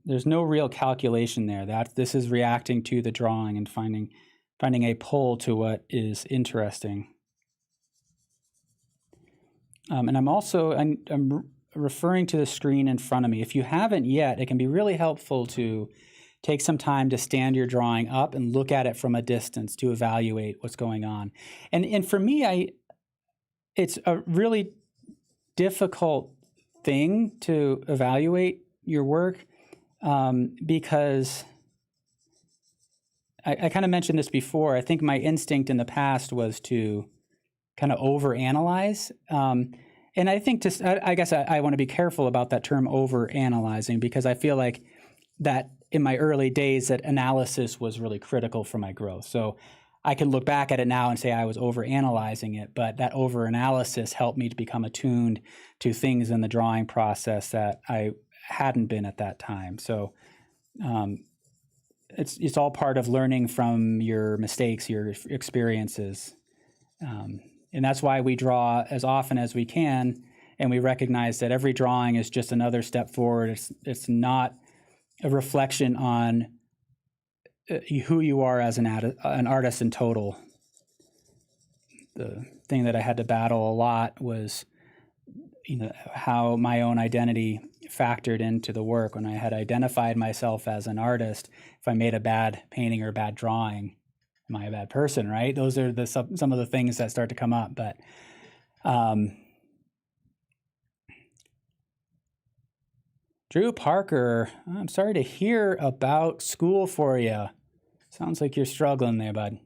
there's no real calculation there. This is reacting to the drawing and finding a pull to what is interesting. And I'm referring to the screen in front of me. If you haven't yet, it can be really helpful to take some time to stand your drawing up and look at it from a distance to evaluate what's going on. And for me, it's a really difficult thing to evaluate your work because I kind of mentioned this before. I think my instinct in the past was to kind of overanalyze. And I think I guess I want to be careful about that term overanalyzing, because I feel like that in my early days that analysis was really critical for my growth. So I can look back at it now and say I was overanalyzing it, but that overanalysis helped me to become attuned to things in the drawing process that I hadn't been at that time. So it's all part of learning from your mistakes, your experiences. And that's why we draw as often as we can, and we recognize that every drawing is just another step forward. It's not a reflection on who you are as an artist in total. The thing that I had to battle a lot was, how my own identity factored into the work. When I had identified myself as an artist, if I made a bad painting or a bad drawing, am I a bad person, right? Those are some of the things that start to come up. But Drew Parker, I'm sorry to hear about school for you. Sounds like you're struggling there, bud.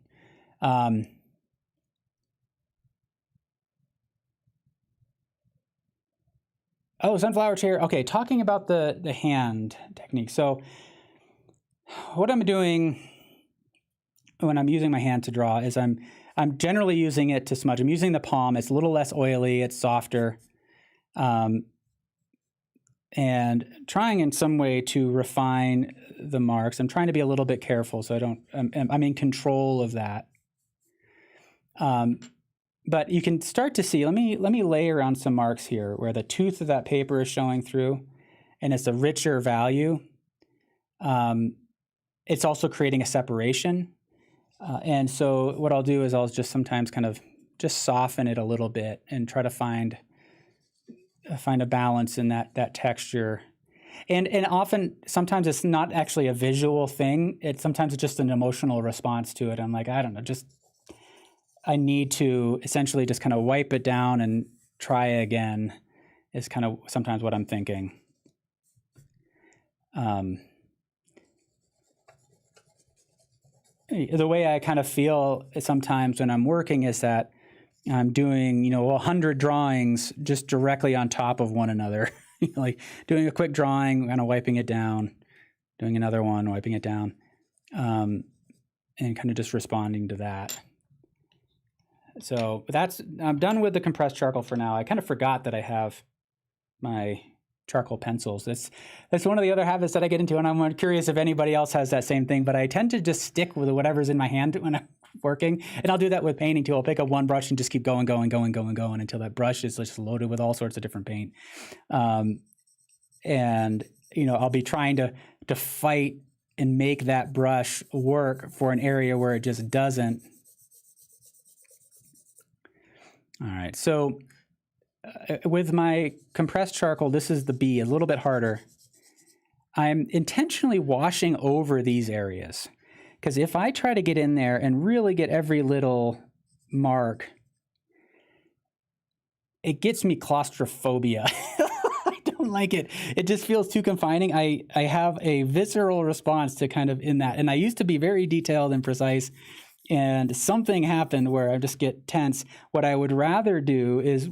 Oh, sunflower chair. Okay, talking about the hand technique. So what I'm doing when I'm using my hand to draw is I'm generally using it to smudge. I'm using the palm. It's a little less oily. It's softer. And trying in some way to refine the marks. I'm trying to be a little bit careful so I'm in control of that. But you can start to see, let me layer on some marks here where the tooth of that paper is showing through, and it's a richer value. It's also creating a separation. And so what I'll do is I'll just sometimes kind of just soften it a little bit and try to find a balance in that texture. And sometimes it's not actually a visual thing. Sometimes it's just an emotional response to it. I'm like, I don't know, I need to essentially just kind of wipe it down and try again is kind of sometimes what I'm thinking. The way I kind of feel sometimes when I'm working is that I'm doing, 100 drawings just directly on top of one another. Like doing a quick drawing, kind of wiping it down, doing another one, wiping it down, and kind of just responding to that. So I'm done with the compressed charcoal for now. I kind of forgot that I have my charcoal pencils. That's one of the other habits that I get into, and I'm curious if anybody else has that same thing, but I tend to just stick with whatever's in my hand when I'm working. And I'll do that with painting too. I'll pick up one brush and just keep going until that brush is just loaded with all sorts of different paint. And I'll be trying to fight and make that brush work for an area where it just doesn't. All right, so with my compressed charcoal, this is the B, a little bit harder. I'm intentionally washing over these areas, because if I try to get in there and really get every little mark, it gets me claustrophobia. I don't like it. It just feels too confining. I have a visceral response to kind of in that, and I used to be very detailed and precise, and something happened where I just get tense. What I would rather do is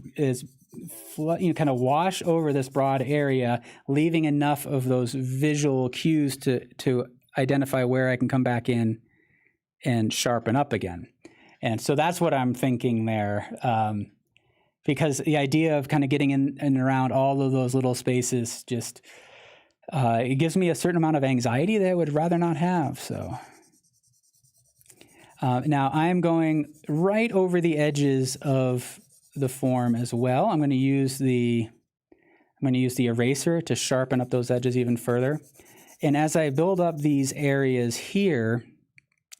kind of wash over this broad area, leaving enough of those visual cues to identify where I can come back in and sharpen up again. And so that's what I'm thinking there, because the idea of kind of getting in and around all of those little spaces just it gives me a certain amount of anxiety that I would rather not have. So. Now I'm going right over the edges of the form as well. I'm going to use the eraser to sharpen up those edges even further. And as I build up these areas here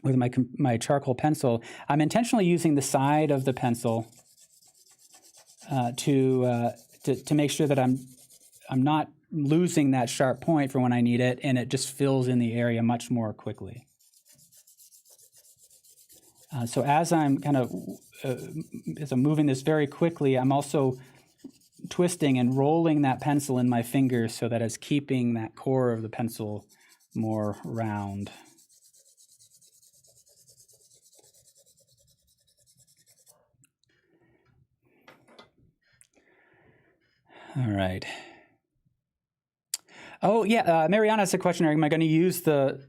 with my charcoal pencil, I'm intentionally using the side of the pencil to make sure that I'm not losing that sharp point for when I need it, and it just fills in the area much more quickly. So as I'm as I'm moving this very quickly, I'm also twisting and rolling that pencil in my fingers so that it's keeping that core of the pencil more round. All right. Oh yeah, Mariana has a question. Am I going to use the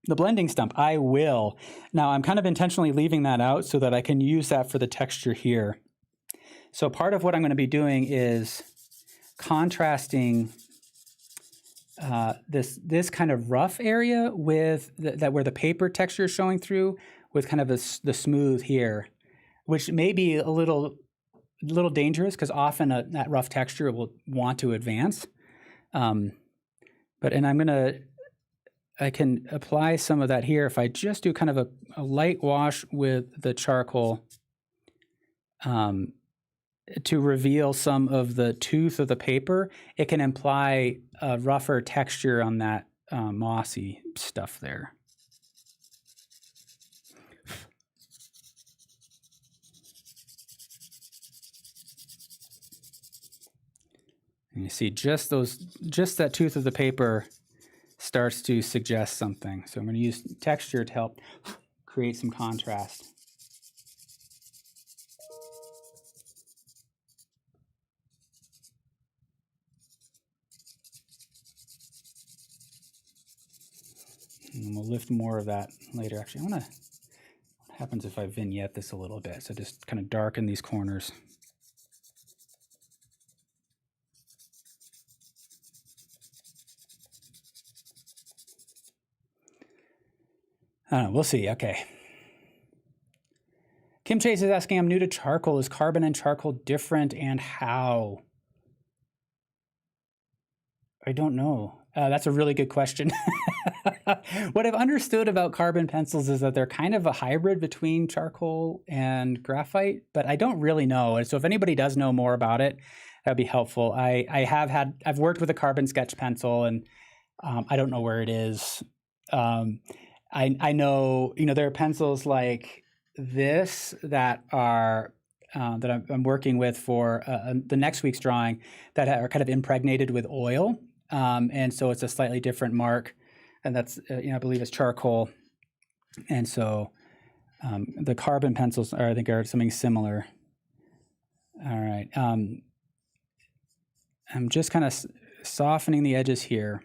blending stump? I will. Now I'm kind of intentionally leaving that out so that I can use that for the texture here. So part of what I'm going to be doing is contrasting this kind of rough area with where the paper texture is showing through with kind of the smooth here, which may be a little dangerous because often that rough texture will want to advance. I can apply some of that here if I just do kind of a light wash with the charcoal to reveal some of the tooth of the paper. It can imply a rougher texture on that mossy stuff there. And you see just that tooth of the paper starts to suggest something. So I'm going to use texture to help create some contrast. And we'll lift more of that later. Actually, what happens if I vignette this a little bit? So just kind of darken these corners. We'll see. Okay. Kim Chase is asking, I'm new to charcoal. Is carbon and charcoal different, and how? I don't know. That's a really good question. What I've understood about carbon pencils is that they're kind of a hybrid between charcoal and graphite, but I don't really know. And so if anybody does know more about it, that'd be helpful. I've worked with a carbon sketch pencil, and I don't know where it is. I know, there are pencils like this that are that I'm working with for the next week's drawing that are kind of impregnated with oil, and so it's a slightly different mark, and that's I believe it's charcoal, and so the carbon pencils I think are something similar. All right, I'm just kind of softening the edges here.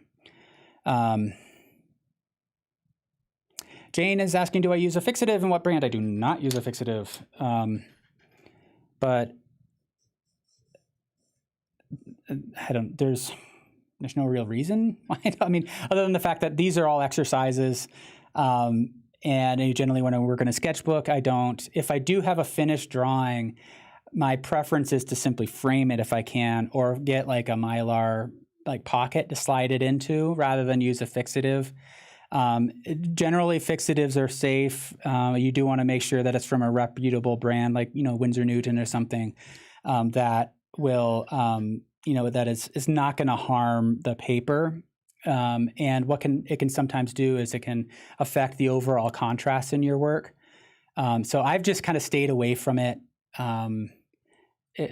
Jane is asking, do I use a fixative and what brand? I do not use a fixative, but there's no real reason why. I mean, other than the fact that these are all exercises, and generally when I work in a sketchbook, if I do have a finished drawing, my preference is to simply frame it if I can, or get like a Mylar pocket to slide it into rather than use a fixative. Generally, fixatives are safe. You do want to make sure that it's from a reputable brand, like Winsor Newton or something, that will that is not going to harm the paper. And what it can sometimes do is it can affect the overall contrast in your work. So I've just kind of stayed away from it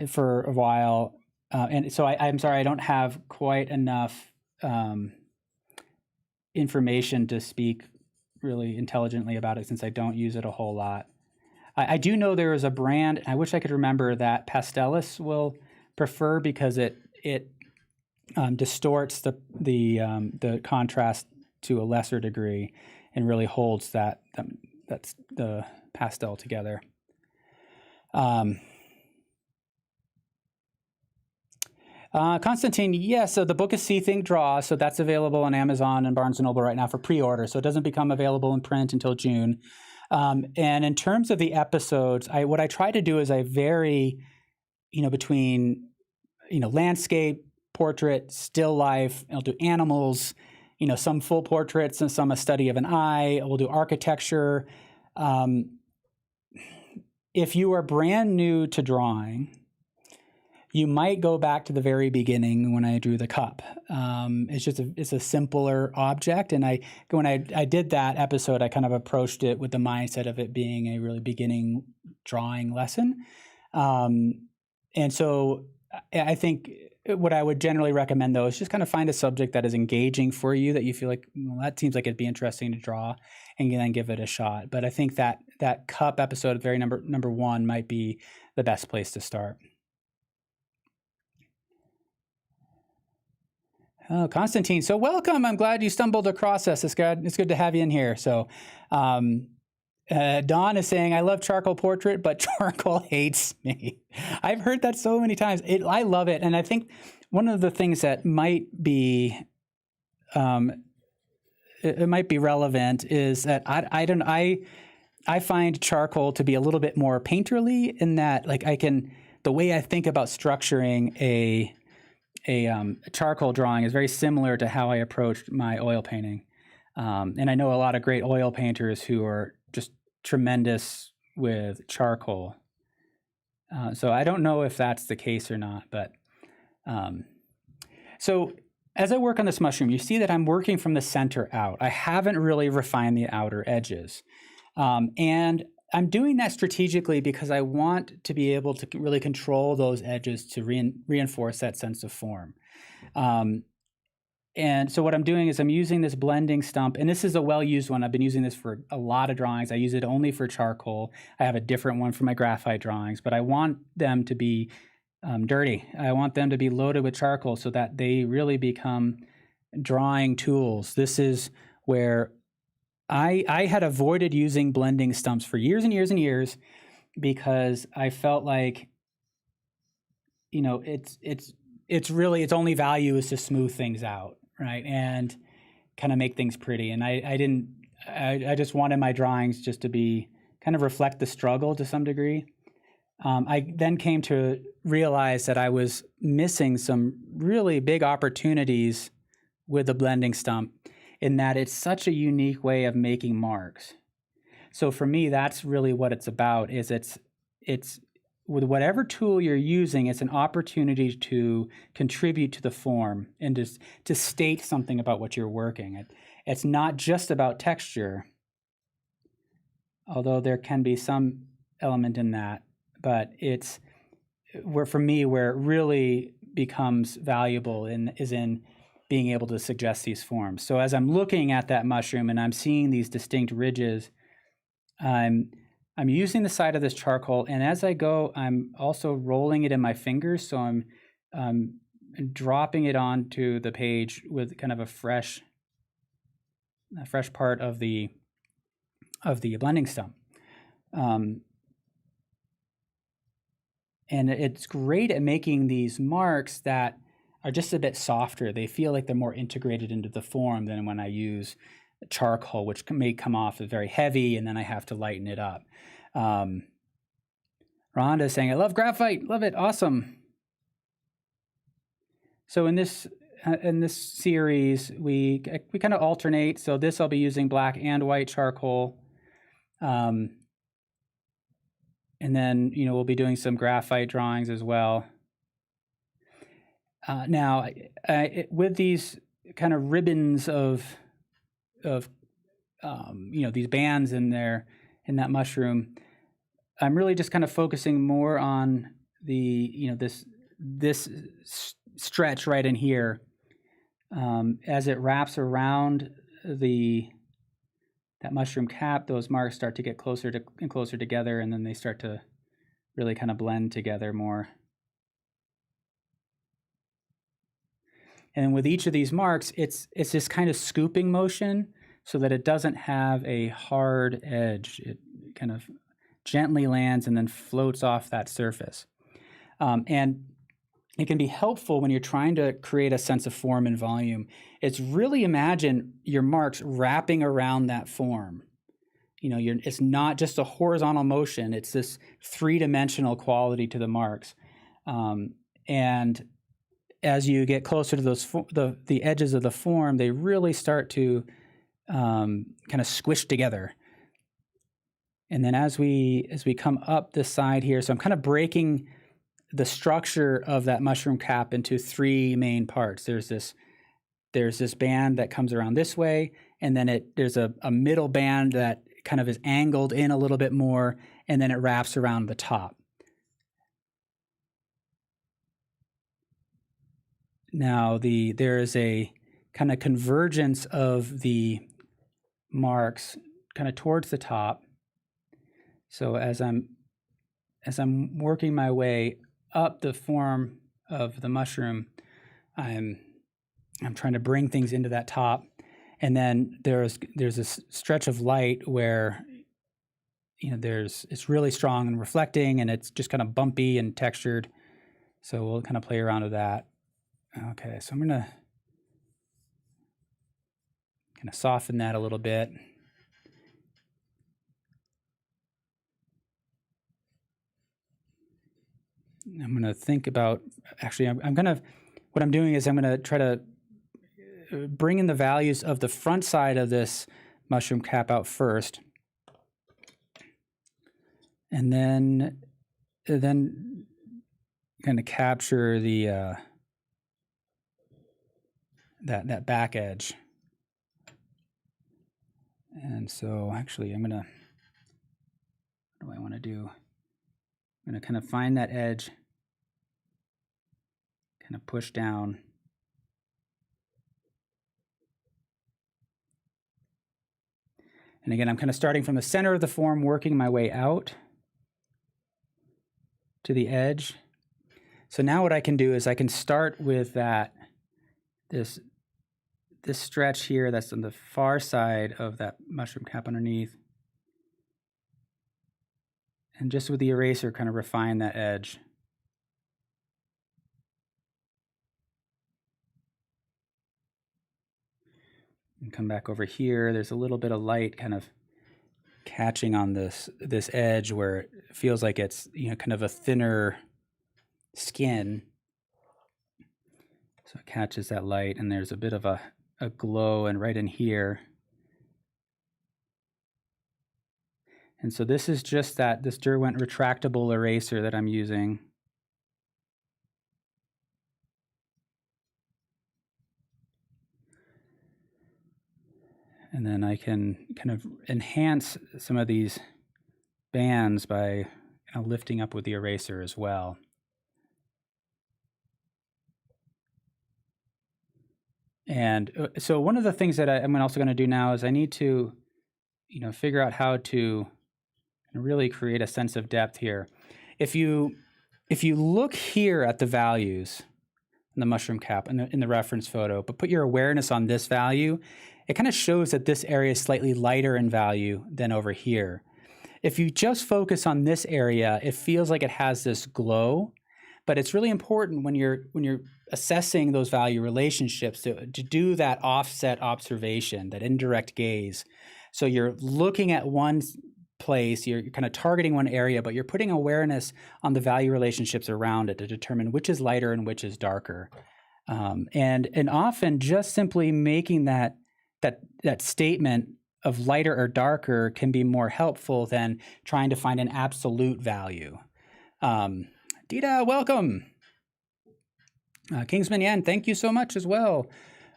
for a while, and so I'm sorry I don't have quite enough information to speak really intelligently about it since I don't use it a whole lot. I do know there is a brand, and I wish I could remember, that Pastelis will prefer because it distorts the contrast to a lesser degree and really holds that's the pastel together. Constantine, yes, so the book is See, Think, Draw, so that's available on Amazon and Barnes & Noble right now for pre-order, so it doesn't become available in print until June. And in terms of the episodes, what I try to do is I vary, between, landscape, portrait, still life. I'll do animals, some full portraits and some a study of an eye. We'll do architecture. If you are brand new to drawing, you might go back to the very beginning when I drew the cup. It's a simpler object, and when I did that episode, I kind of approached it with the mindset of it being a really beginning drawing lesson. And so I think what I would generally recommend, though, is just kind of find a subject that is engaging for you, that you feel like, well, that seems like it'd be interesting to draw, and then give it a shot. But I think that cup episode, very number one, might be the best place to start. Oh, Constantine. So welcome. I'm glad you stumbled across us. It's good to have you in here. So Don is saying, I love charcoal portrait, but charcoal hates me. I've heard that so many times. I love it. And I think one of the things that might be relevant is that I find charcoal to be a little bit more painterly, in that the way I think about structuring a charcoal drawing is very similar to how I approached my oil painting. And I know a lot of great oil painters who are just tremendous with charcoal. So I don't know if that's the case or not, but so as I work on this mushroom, you see that I'm working from the center out. I haven't really refined the outer edges. And I'm doing that strategically because I want to be able to really control those edges to reinforce that sense of form. And so what I'm doing is I'm using this blending stump, and this is a well-used one. I've been using this for a lot of drawings. I use it only for charcoal. I have a different one for my graphite drawings, but I want them to be dirty. I want them to be loaded with charcoal so that they really become drawing tools. This is where I had avoided using blending stumps for years and years and years, because I felt like, its only value is to smooth things out, right, and kind of make things pretty. And I just wanted my drawings just to be kind of reflect the struggle to some degree. I then came to realize that I was missing some really big opportunities with the blending stump, in that it's such a unique way of making marks. So for me, that's really what it's about. Is it's with whatever tool you're using, it's an opportunity to contribute to the form and to state something about what you're working. It's not just about texture, although there can be some element in that, but it's where it really becomes valuable is in being able to suggest these forms. So as I'm looking at that mushroom and I'm seeing these distinct ridges, I'm using the side of this charcoal, and as I go, I'm also rolling it in my fingers. So I'm dropping it onto the page with kind of a fresh part of the blending stump. And it's great at making these marks that are just a bit softer. They feel like they're more integrated into the form than when I use charcoal, which may come off as very heavy, and then I have to lighten it up. Rhonda is saying, I love graphite, love it, awesome. So in this series, we kind of alternate. So this I'll be using black and white charcoal. And then, we'll be doing some graphite drawings as well. Now, with these kind of ribbons of these bands in that mushroom, I'm really just kind of focusing more on the this stretch right in here, as it wraps around that mushroom cap. Those marks start to get closer and closer together, and then they start to really kind of blend together more. And with each of these marks, it's this kind of scooping motion so that it doesn't have a hard edge. It kind of gently lands and then floats off that surface. And it can be helpful when you're trying to create a sense of form and volume. It's really imagine your marks wrapping around that form. it's not just a horizontal motion. It's this three-dimensional quality to the marks. And as you get closer to those the edges of the form, they really start to kind of squish together. And then as we come up this side here, so I'm kind of breaking the structure of that mushroom cap into three main parts. There's this band that comes around this way, and then there's a middle band that kind of is angled in a little bit more, and then it wraps around the top. Now there is a kind of convergence of the marks kind of towards the top. So as I'm working my way up the form of the mushroom, I'm trying to bring things into that top, and then there's this stretch of light where it's really strong and reflecting, and it's just kind of bumpy and textured. So we'll kind of play around with that. Okay, so I'm gonna kind of soften that a little bit. I'm going to think about, actually, what I'm doing is I'm going to try to bring in the values of the front side of this mushroom cap out first. And then kind of capture the, that back edge. And so actually what do I want to do? I'm going to kind of find that edge, kind of push down. And again, I'm kind of starting from the center of the form, working my way out to the edge. So now what I can do is I can start with this stretch here that's on the far side of that mushroom cap underneath. And just with the eraser, kind of refine that edge. And come back over here. There's a little bit of light kind of catching on this edge where it feels like it's kind of a thinner skin. So it catches that light, and there's a bit of a glow, and right in here. And so this is just this Derwent retractable eraser that I'm using. And then I can kind of enhance some of these bands by lifting up with the eraser as well. And so one of the things that I'm also going to do now is I need to figure out how to really create a sense of depth here. If you look here at the values in the mushroom cap in the reference photo, but put your awareness on this value, it kind of shows that this area is slightly lighter in value than over here. If you just focus on this area, it feels like it has this glow, but it's really important when you're assessing those value relationships to do that offset observation, that indirect gaze. So you're looking at one place, you're kind of targeting one area, but you're putting awareness on the value relationships around it to determine which is lighter and which is darker. And often just simply making that statement of lighter or darker can be more helpful than trying to find an absolute value. Dita, welcome. Kingsman Yan, thank you so much as well.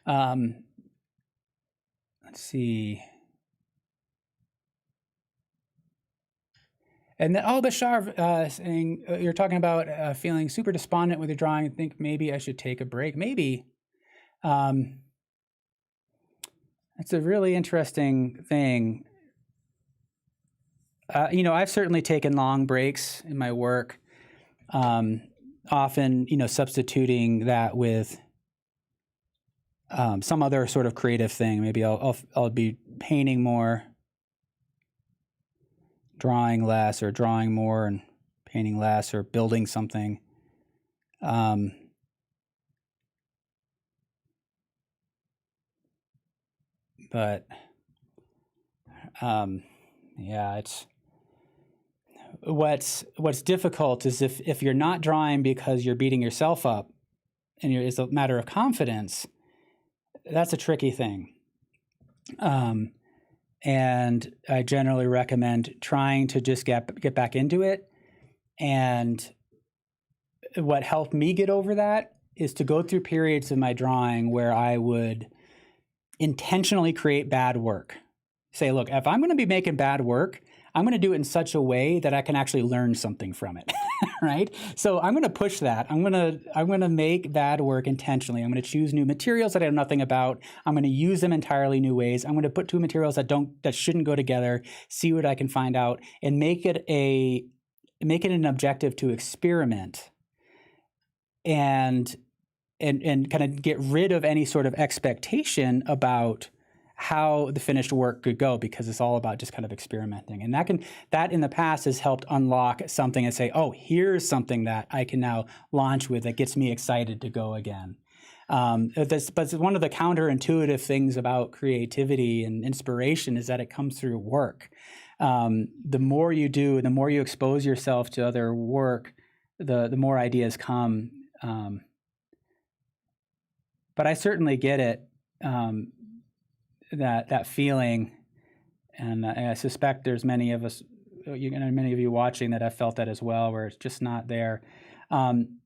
Let's see. And then, Bashar saying, you're talking about feeling super despondent with your drawing. I think maybe I should take a break. Maybe. It's a really interesting thing. I've certainly taken long breaks in my work, often, substituting that with some other sort of creative thing. Maybe I'll be painting more, drawing less, or drawing more and painting less, or building something. But Yeah, it's what's difficult is if you're not drawing because you're beating yourself up and it's a matter of confidence, that's a tricky thing. And I generally recommend trying to just get back into it. And what helped me get over that is to go through periods of my drawing where I would intentionally create bad work. Say, look, if I'm going to be making bad work, I'm going to do it in such a way that I can actually learn something from it, right? So I'm going to push that. I'm going to make bad work intentionally. I'm going to choose new materials that I know nothing about. I'm going to use them entirely new ways. I'm going to put two materials that shouldn't go together, see what I can find out, and make it an objective to experiment and kind of get rid of any sort of expectation about how the finished work could go, because it's all about just kind of experimenting. And that in the past has helped unlock something and say, oh, here's something that I can now launch with that gets me excited to go again. But one of the counterintuitive things about creativity and inspiration is that it comes through work. The more you do, the more you expose yourself to other work, the more ideas come. But I certainly get it, that feeling, and I suspect there's many of us, many of you watching that have felt that as well, where it's just not there. And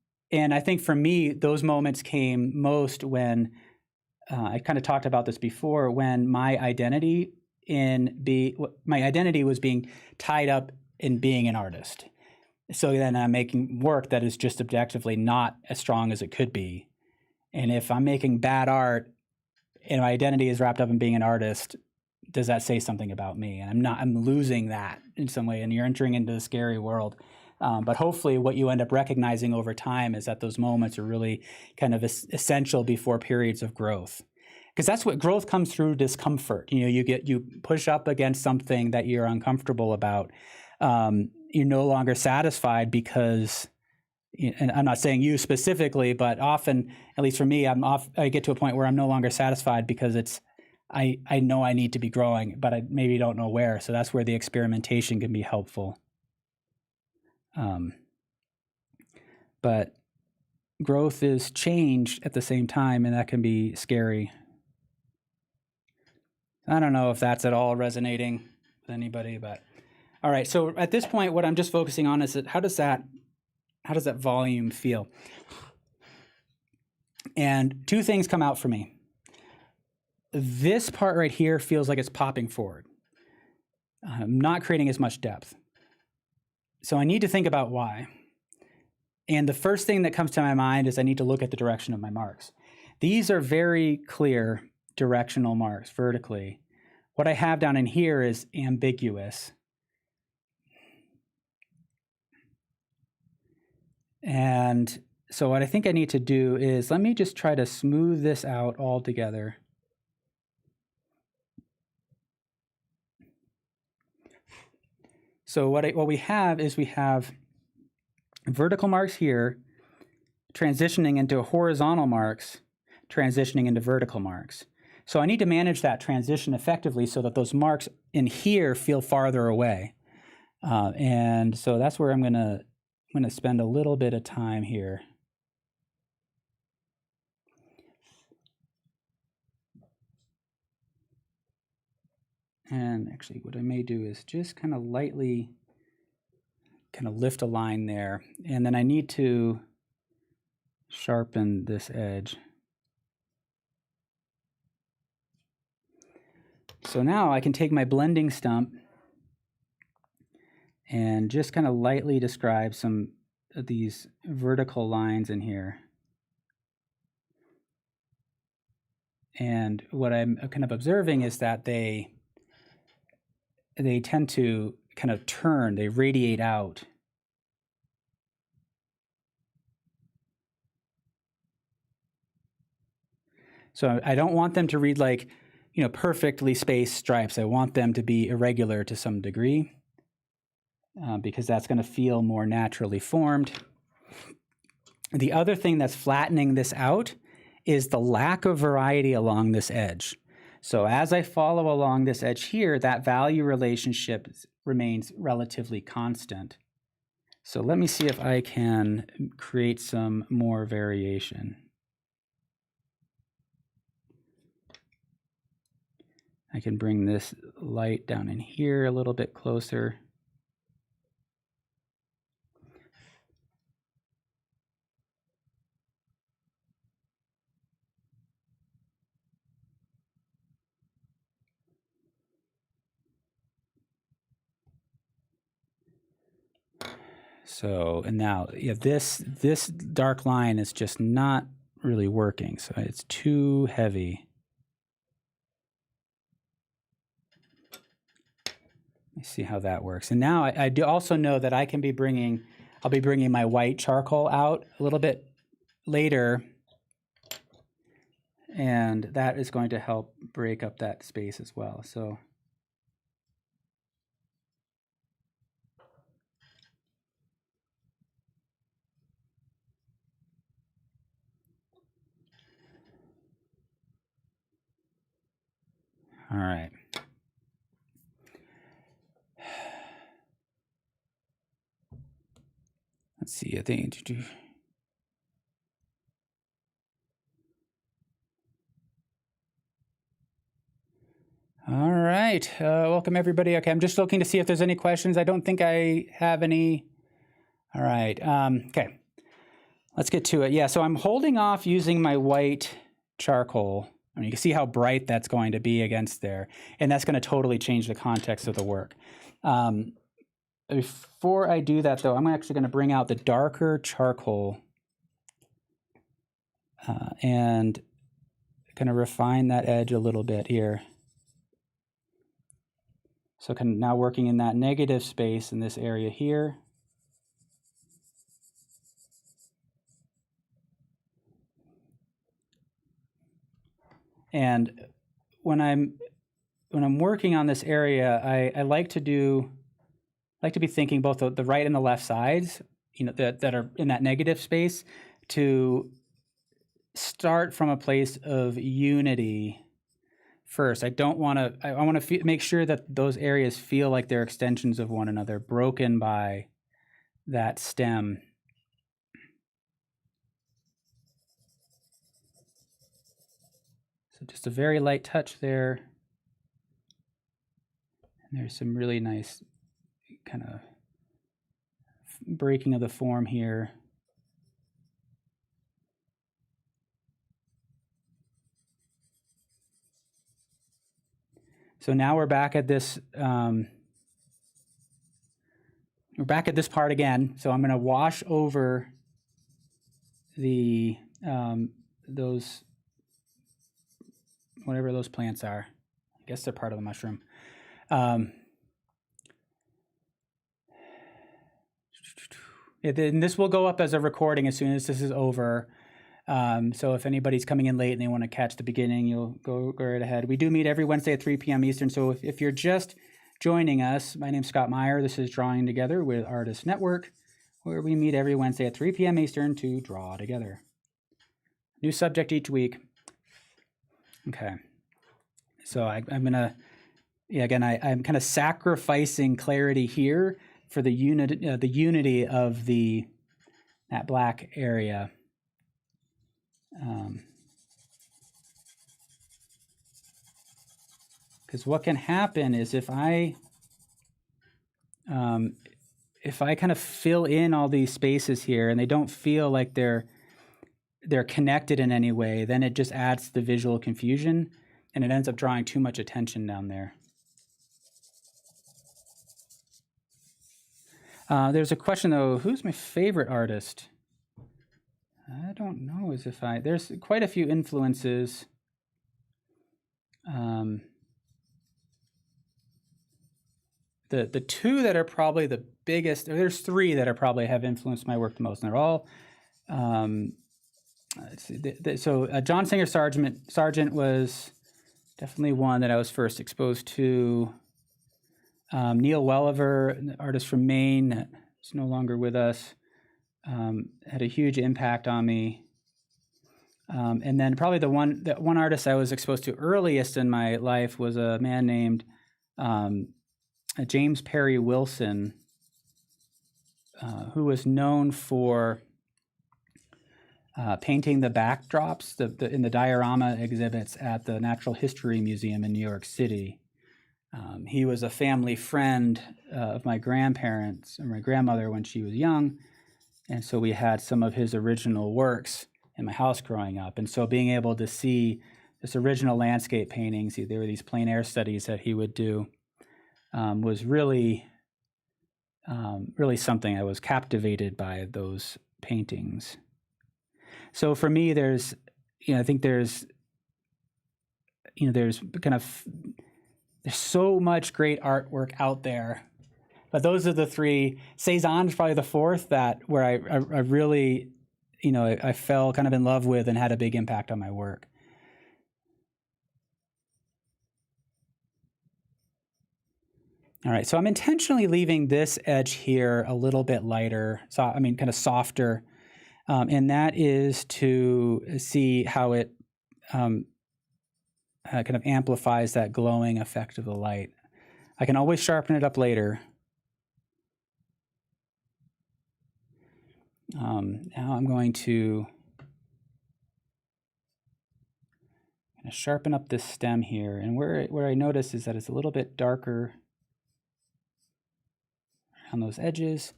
I think for me, those moments came most when I kind of talked about this before, when my identity was being tied up in being an artist. So then I'm making work that is just objectively not as strong as it could be. And if I'm making bad art and my identity is wrapped up in being an artist, does that say something about me? And I'm losing that in some way, and you're entering into the scary world. But hopefully what you end up recognizing over time is that those moments are really kind of essential before periods of growth. Because that's what growth comes through: discomfort. You push up against something that you're uncomfortable about. You're no longer satisfied because, and I'm not saying you specifically, but often, at least for me, I get to a point where I'm no longer satisfied because I know I need to be growing, but I maybe don't know where. So that's where the experimentation can be helpful. But growth is change at the same time, and that can be scary. I don't know if that's at all resonating with anybody, but all right. So at this point, what I'm just focusing on is how does that volume feel? And two things come out for me. This part right here feels like it's popping forward. I'm not creating as much depth. So I need to think about why. And the first thing that comes to my mind is I need to look at the direction of my marks. These are very clear directional marks vertically. What I have down in here is ambiguous. And so what I think I need to do is, let me just try to smooth this out altogether. So what we have is we have vertical marks here transitioning into horizontal marks, transitioning into vertical marks. So I need to manage that transition effectively so that those marks in here feel farther away. And so that's where I'm going to spend a little bit of time here. And actually what I may do is just kind of lightly kind of lift a line there. And then I need to sharpen this edge. So now I can take my blending stump and just kind of lightly describe some of these vertical lines in here. And what I'm kind of observing is that they tend to kind of turn, they radiate out. So I don't want them to read like, perfectly spaced stripes. I want them to be irregular to some degree, because that's going to feel more naturally formed. The other thing that's flattening this out is the lack of variety along this edge. So as I follow along this edge here, that value relationship remains relatively constant. So let me see if I can create some more variation. I can bring this light down in here a little bit closer. So, and now, yeah, this dark line is just not really working. So it's too heavy. Let me see how that works. And now I do also know that I can be I'll be bringing my white charcoal out a little bit later. And that is going to help break up that space as well. So. All right. Let's see, I think. All right. Welcome, everybody. Okay, I'm just looking to see if there's any questions. I don't think I have any. All right. Okay. Let's get to it. Yeah, so I'm holding off using my white charcoal. I mean, you can see how bright that's going to be against there, and that's going to totally change the context of the work. Before I do that, though, I'm actually going to bring out the darker charcoal and going to refine that edge a little bit here. So now working in that negative space in this area here. And when I'm working on this area, I like to be thinking both the right and the left sides, you know, that are in that negative space, to start from a place of unity first. I want to make sure that those areas feel like they're extensions of one another, broken by that stem. So just a very light touch there. And there's some really nice kind of breaking of the form here. So now we're back at this. We're back at this part again. So I'm going to wash over the those, whatever those plants are. I guess they're part of the mushroom. And this will go up as a recording as soon as this is over. So if anybody's coming in late and they want to catch the beginning, you'll go right ahead. We do meet every Wednesday at 3 p.m. Eastern. So if you're just joining us, my name's Scott Maier. This is Drawing Together with Artist Network, where we meet every Wednesday at 3 p.m. Eastern to draw together. New subject each week. Okay. So I'm going to, again, I'm kind of sacrificing clarity here for the unity of that black area. Because what can happen is if I kind of fill in all these spaces here and they don't feel like they're connected in any way, then it just adds to the visual confusion and it ends up drawing too much attention down there. There's a question though, who's my favorite artist? I don't know there's quite a few influences. The two that are probably the biggest, there's three that are probably have influenced my work the most, and they're all, let's see, so John Singer Sargent was definitely one that I was first exposed to. Neil Welliver, an artist from Maine, is no longer with us, had a huge impact on me. And then probably the one artist I was exposed to earliest in my life was a man named James Perry Wilson, who was known for painting the backdrops in the diorama exhibits at the Natural History Museum in New York City. He was a family friend of my grandparents and my grandmother when she was young, and so we had some of his original works in my house growing up. And so being able to see this original landscape paintings, there were these plein air studies that he would do, was really, really something. I was captivated by those paintings. So for me, there's so much great artwork out there, but those are the three. Cezanne is probably the fourth where I really, I fell kind of in love with and had a big impact on my work. All right, so I'm intentionally leaving this edge here a little bit lighter, kind of softer, and that is to see how it kind of amplifies that glowing effect of the light. I can always sharpen it up later. Now I'm going to sharpen up this stem here, and where I notice is that it's a little bit darker on those edges.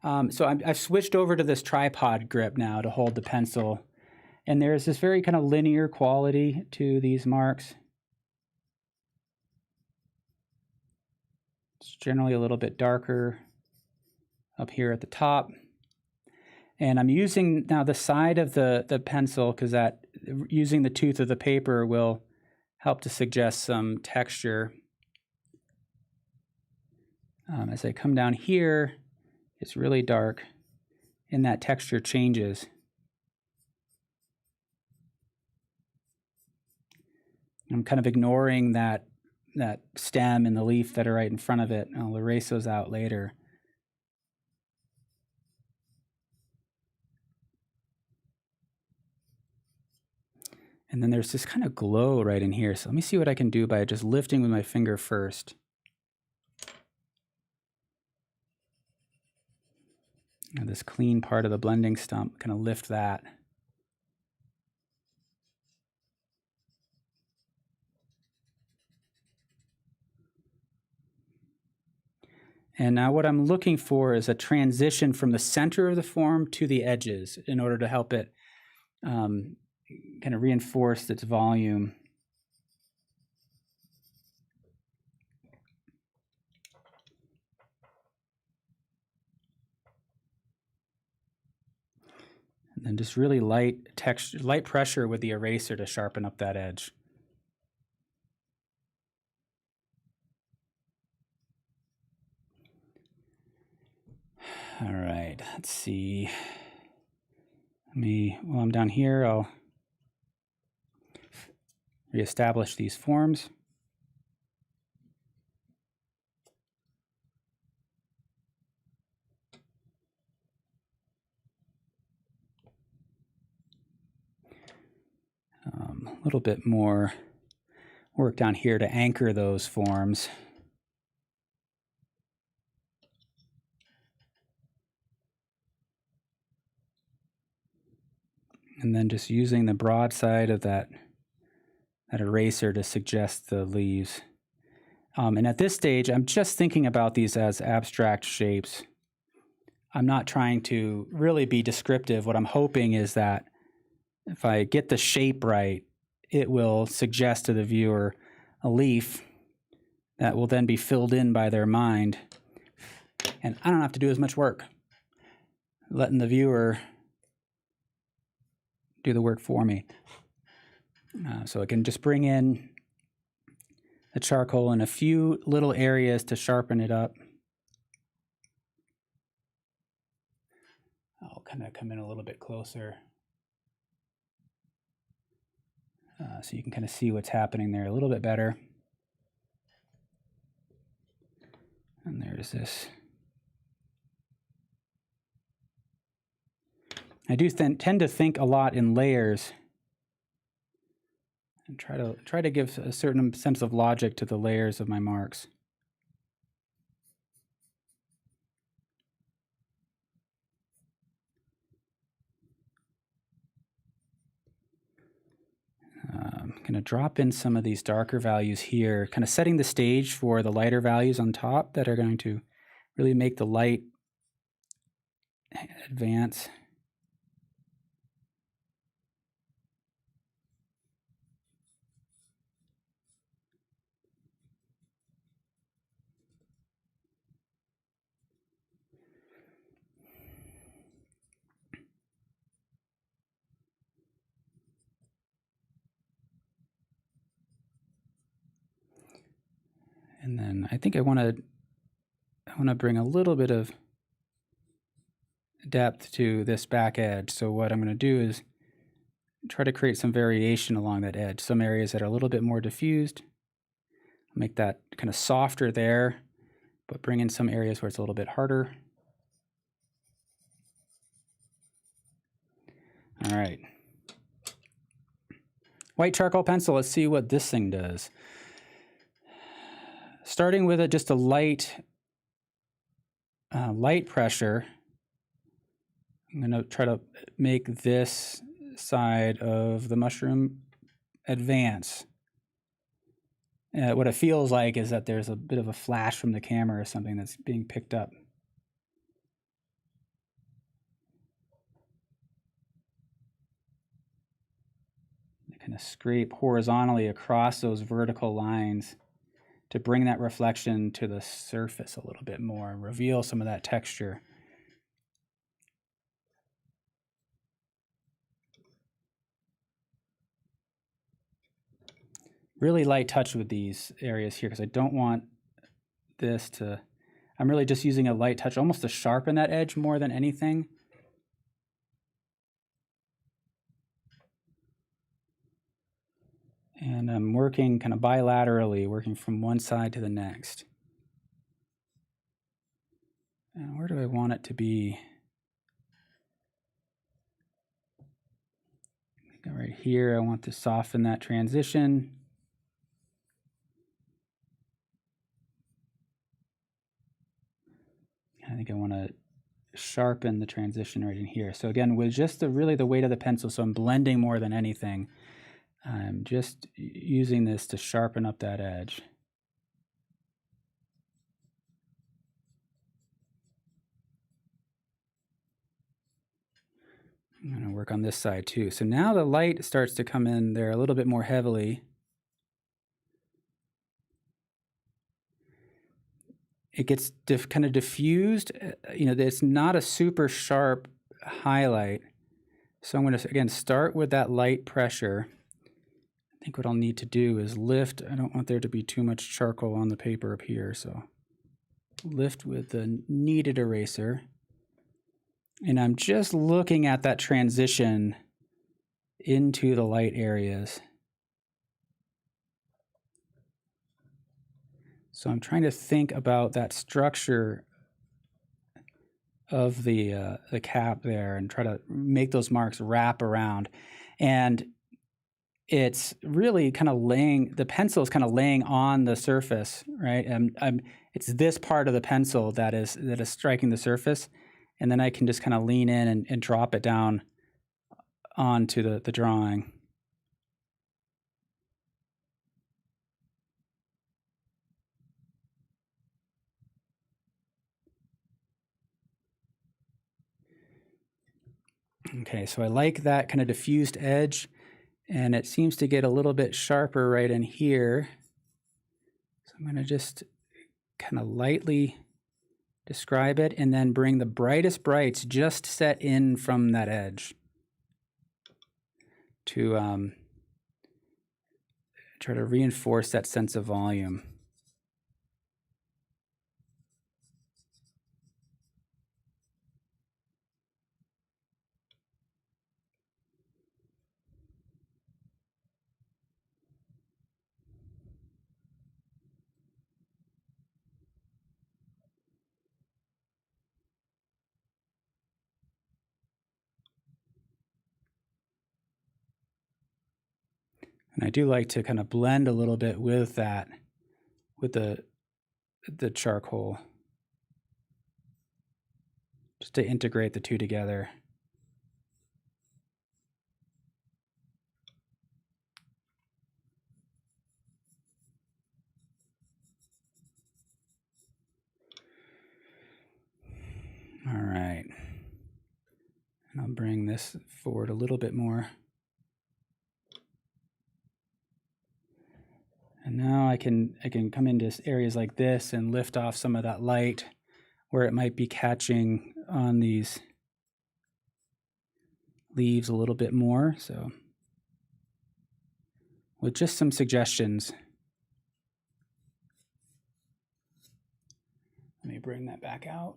So I've switched over to this tripod grip now to hold the pencil, and there's this very kind of linear quality to these marks. It's generally a little bit darker up here at the top. And I'm using now the side of the pencil because using the tooth of the paper will help to suggest some texture. As I come down here, it's really dark, and that texture changes. I'm kind of ignoring that stem and the leaf that are right in front of it. I'll erase those out later. And then there's this kind of glow right in here. So let me see what I can do by just lifting with my finger first. And this clean part of the blending stump, kind of lift that. And now what I'm looking for is a transition from the center of the form to the edges in order to help it kind of reinforce its volume. And then just really light pressure with the eraser to sharpen up that edge. All right, let's see. While I'm down here, I'll reestablish these forms. A little bit more work down here to anchor those forms. And then just using the broad side of that eraser to suggest the leaves. And at this stage, I'm just thinking about these as abstract shapes. I'm not trying to really be descriptive. What I'm hoping is that if I get the shape right, it will suggest to the viewer a leaf that will then be filled in by their mind. And I don't have to do as much work, letting the viewer do the work for me. So I can just bring in the charcoal in a few little areas to sharpen it up. I'll kind of come in a little bit closer so you can kind of see what's happening there a little bit better. And there's this. I do tend to think a lot in layers and try to give a certain sense of logic to the layers of my marks. I'm going to drop in some of these darker values here, kind of setting the stage for the lighter values on top that are going to really make the light advance. And then I think I want to bring a little bit of depth to this back edge. So what I'm going to do is try to create some variation along that edge. Some areas that are a little bit more diffused. Make that kind of softer there, but bring in some areas where it's a little bit harder. All right. White charcoal pencil, let's see what this thing does. Starting with just a light pressure, I'm going to try to make this side of the mushroom advance. What it feels like is that there's a bit of a flash from the camera or something that's being picked up. Kind of scrape horizontally across those vertical lines to bring that reflection to the surface a little bit more and reveal some of that texture. Really light touch with these areas here because I don't want this to, I'm really just using a light touch almost to sharpen that edge more than anything. And I'm working kind of bilaterally, working from one side to the next. And where do I want it to be? Go right here. I want to soften that transition. I think I want to sharpen the transition right in here. So again, with just really the weight of the pencil, so I'm blending more than anything. I'm just using this to sharpen up that edge. I'm going to work on this side too. So now the light starts to come in there a little bit more heavily. It gets kind of diffused. You know, it's not a super sharp highlight. So I'm going to, again, start with that light pressure. I think what I'll need to do is lift. I don't want there to be too much charcoal on the paper up here. So lift with the kneaded eraser. And I'm just looking at that transition into the light areas. So I'm trying to think about that structure of the cap there and try to make those marks wrap around. And it's really kind of laying, the pencil is kind of laying on the surface, right? It's this part of the pencil that is striking the surface. And then I can just kind of lean in and drop it down onto the drawing. Okay, so I like that kind of diffused edge, and it seems to get a little bit sharper right in here. So I'm going to just kind of lightly describe it and then bring the brightest brights just set in from that edge to try to reinforce that sense of volume. And I do like to kind of blend a little bit with that, with the charcoal, just to integrate the two together. All right. And I'll bring this forward a little bit more. And now I can come into areas like this and lift off some of that light where it might be catching on these leaves a little bit more. So with just some suggestions. Let me bring that back out.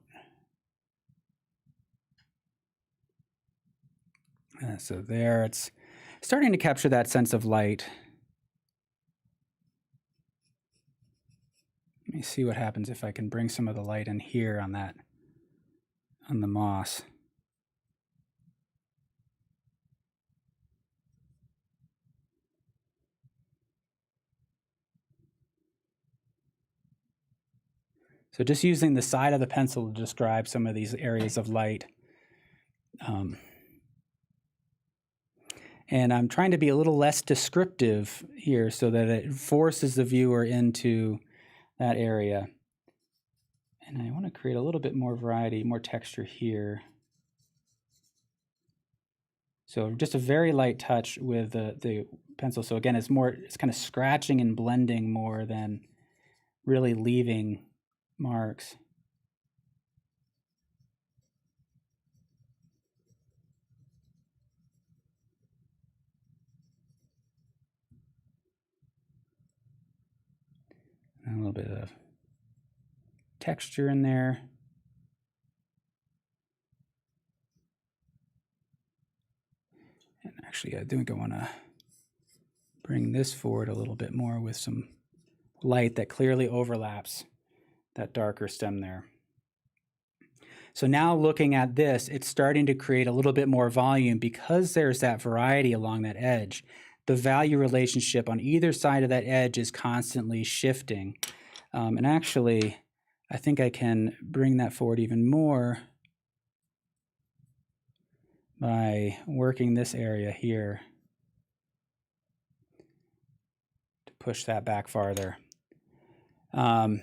So there, it's starting to capture that sense of light. Let me see what happens if I can bring some of the light in here on that, on the moss. So just using the side of the pencil to describe some of these areas of light. And I'm trying to be a little less descriptive here so that it forces the viewer into that area. And I want to create a little bit more variety, more texture here. So just a very light touch with the pencil. So again, it's kind of scratching and blending more than really leaving marks. And a little bit of texture in there. And actually, I think I want to bring this forward a little bit more with some light that clearly overlaps that darker stem there. So now looking at this, it's starting to create a little bit more volume because there's that variety along that edge. The value relationship on either side of that edge is constantly shifting. And actually, I think I can bring that forward even more by working this area here to push that back farther. Oh,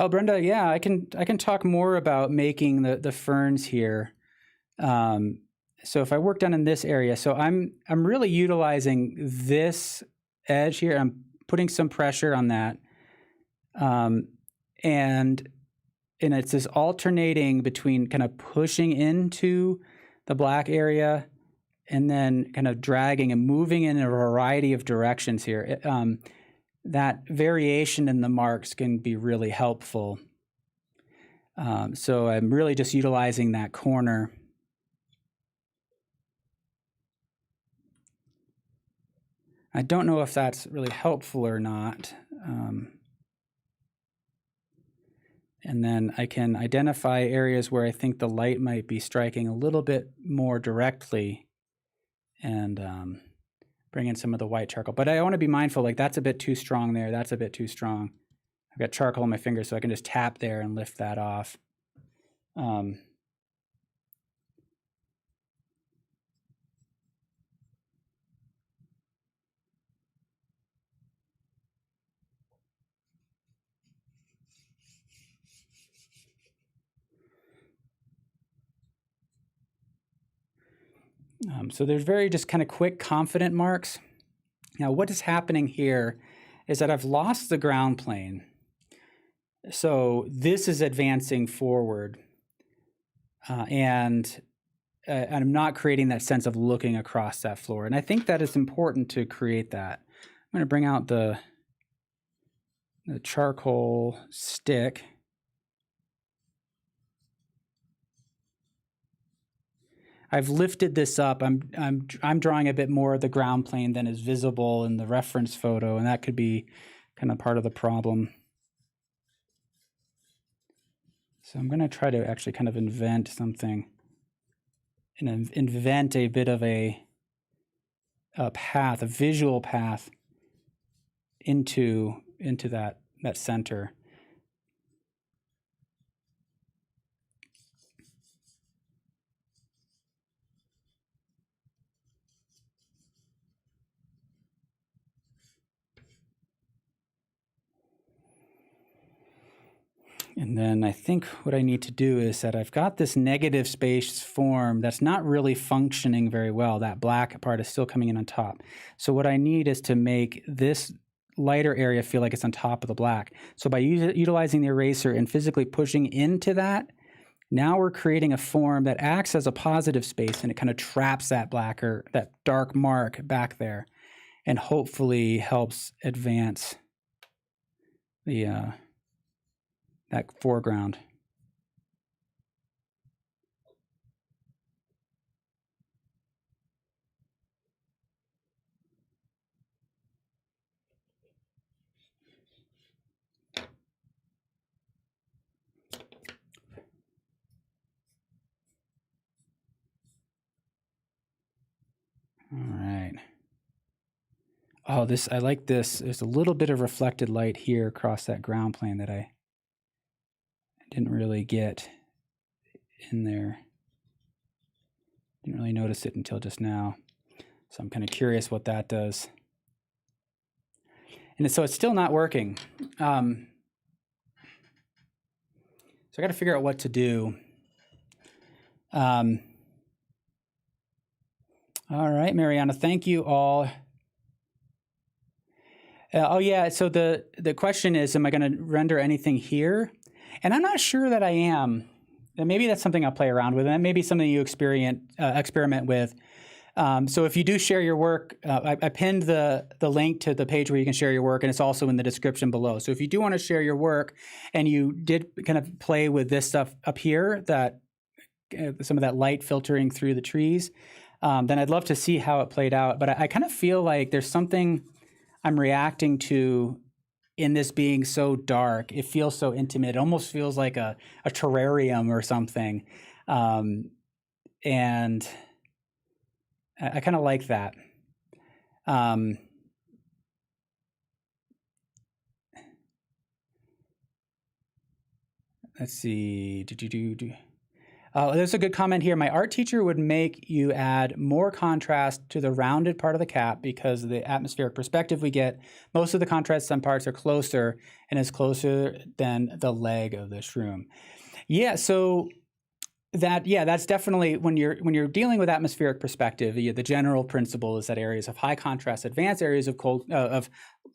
Brenda, yeah, I can talk more about making the ferns here. So if I work down in this area, so I'm really utilizing this edge here. I'm putting some pressure on that, and it's this alternating between kind of pushing into the black area and then kind of dragging and moving in a variety of directions here. That variation in the marks can be really helpful. So I'm really just utilizing that corner. I don't know if that's really helpful or not. And then I can identify areas where I think the light might be striking a little bit more directly and bring in some of the white charcoal. But I want to be mindful, like that's a bit too strong there. That's a bit too strong. I've got charcoal on my fingers, so I can just tap there and lift that off. So there's very just kind of quick, confident marks. Now, what is happening here is that I've lost the ground plane. So this is advancing forward, and I'm not creating that sense of looking across that floor. And I think that it's important to create that. I'm going to bring out the charcoal stick. I've lifted this up. I'm drawing a bit more of the ground plane than is visible in the reference photo, and that could be kind of part of the problem. So I'm going to try to actually kind of invent something and invent a bit of a a path, a visual path into that center. And then I think what I need to do is that I've got this negative space form that's not really functioning very well. That black part is still coming in on top. So what I need is to make this lighter area feel like it's on top of the black. So by utilizing the eraser and physically pushing into that, now we're creating a form that acts as a positive space, and it kind of traps that black or that dark mark back there, and hopefully helps advance the that foreground. All right. Oh, I like this. There's a little bit of reflected light here across that ground plane that I didn't really get in there. Didn't really notice it until just now. So I'm kind of curious what that does. And so it's still not working. So I got to figure out what to do. All right, Mariana, thank you all. Oh yeah, so the question is, am I going to render anything here? And I'm not sure that I am. And maybe that's something I'll play around with, and that may be something you experiment with. So if you do share your work, I pinned the link to the page where you can share your work, and it's also in the description below. So if you do want to share your work, and you did kind of play with this stuff up here, that some of that light filtering through the trees, then I'd love to see how it played out. But I kind of feel like there's something I'm reacting to in this being so dark. It feels so intimate. It almost feels like a terrarium or something. And I kind of like that. Let's see. There's a good comment here. My art teacher would make you add more contrast to the rounded part of the cap because of the atmospheric perspective we get. Most of the contrast, some parts are closer, and it's closer than the leg of the shroom. Yeah, so that's definitely when you're dealing with atmospheric perspective. The general principle is that areas of high contrast advance, areas of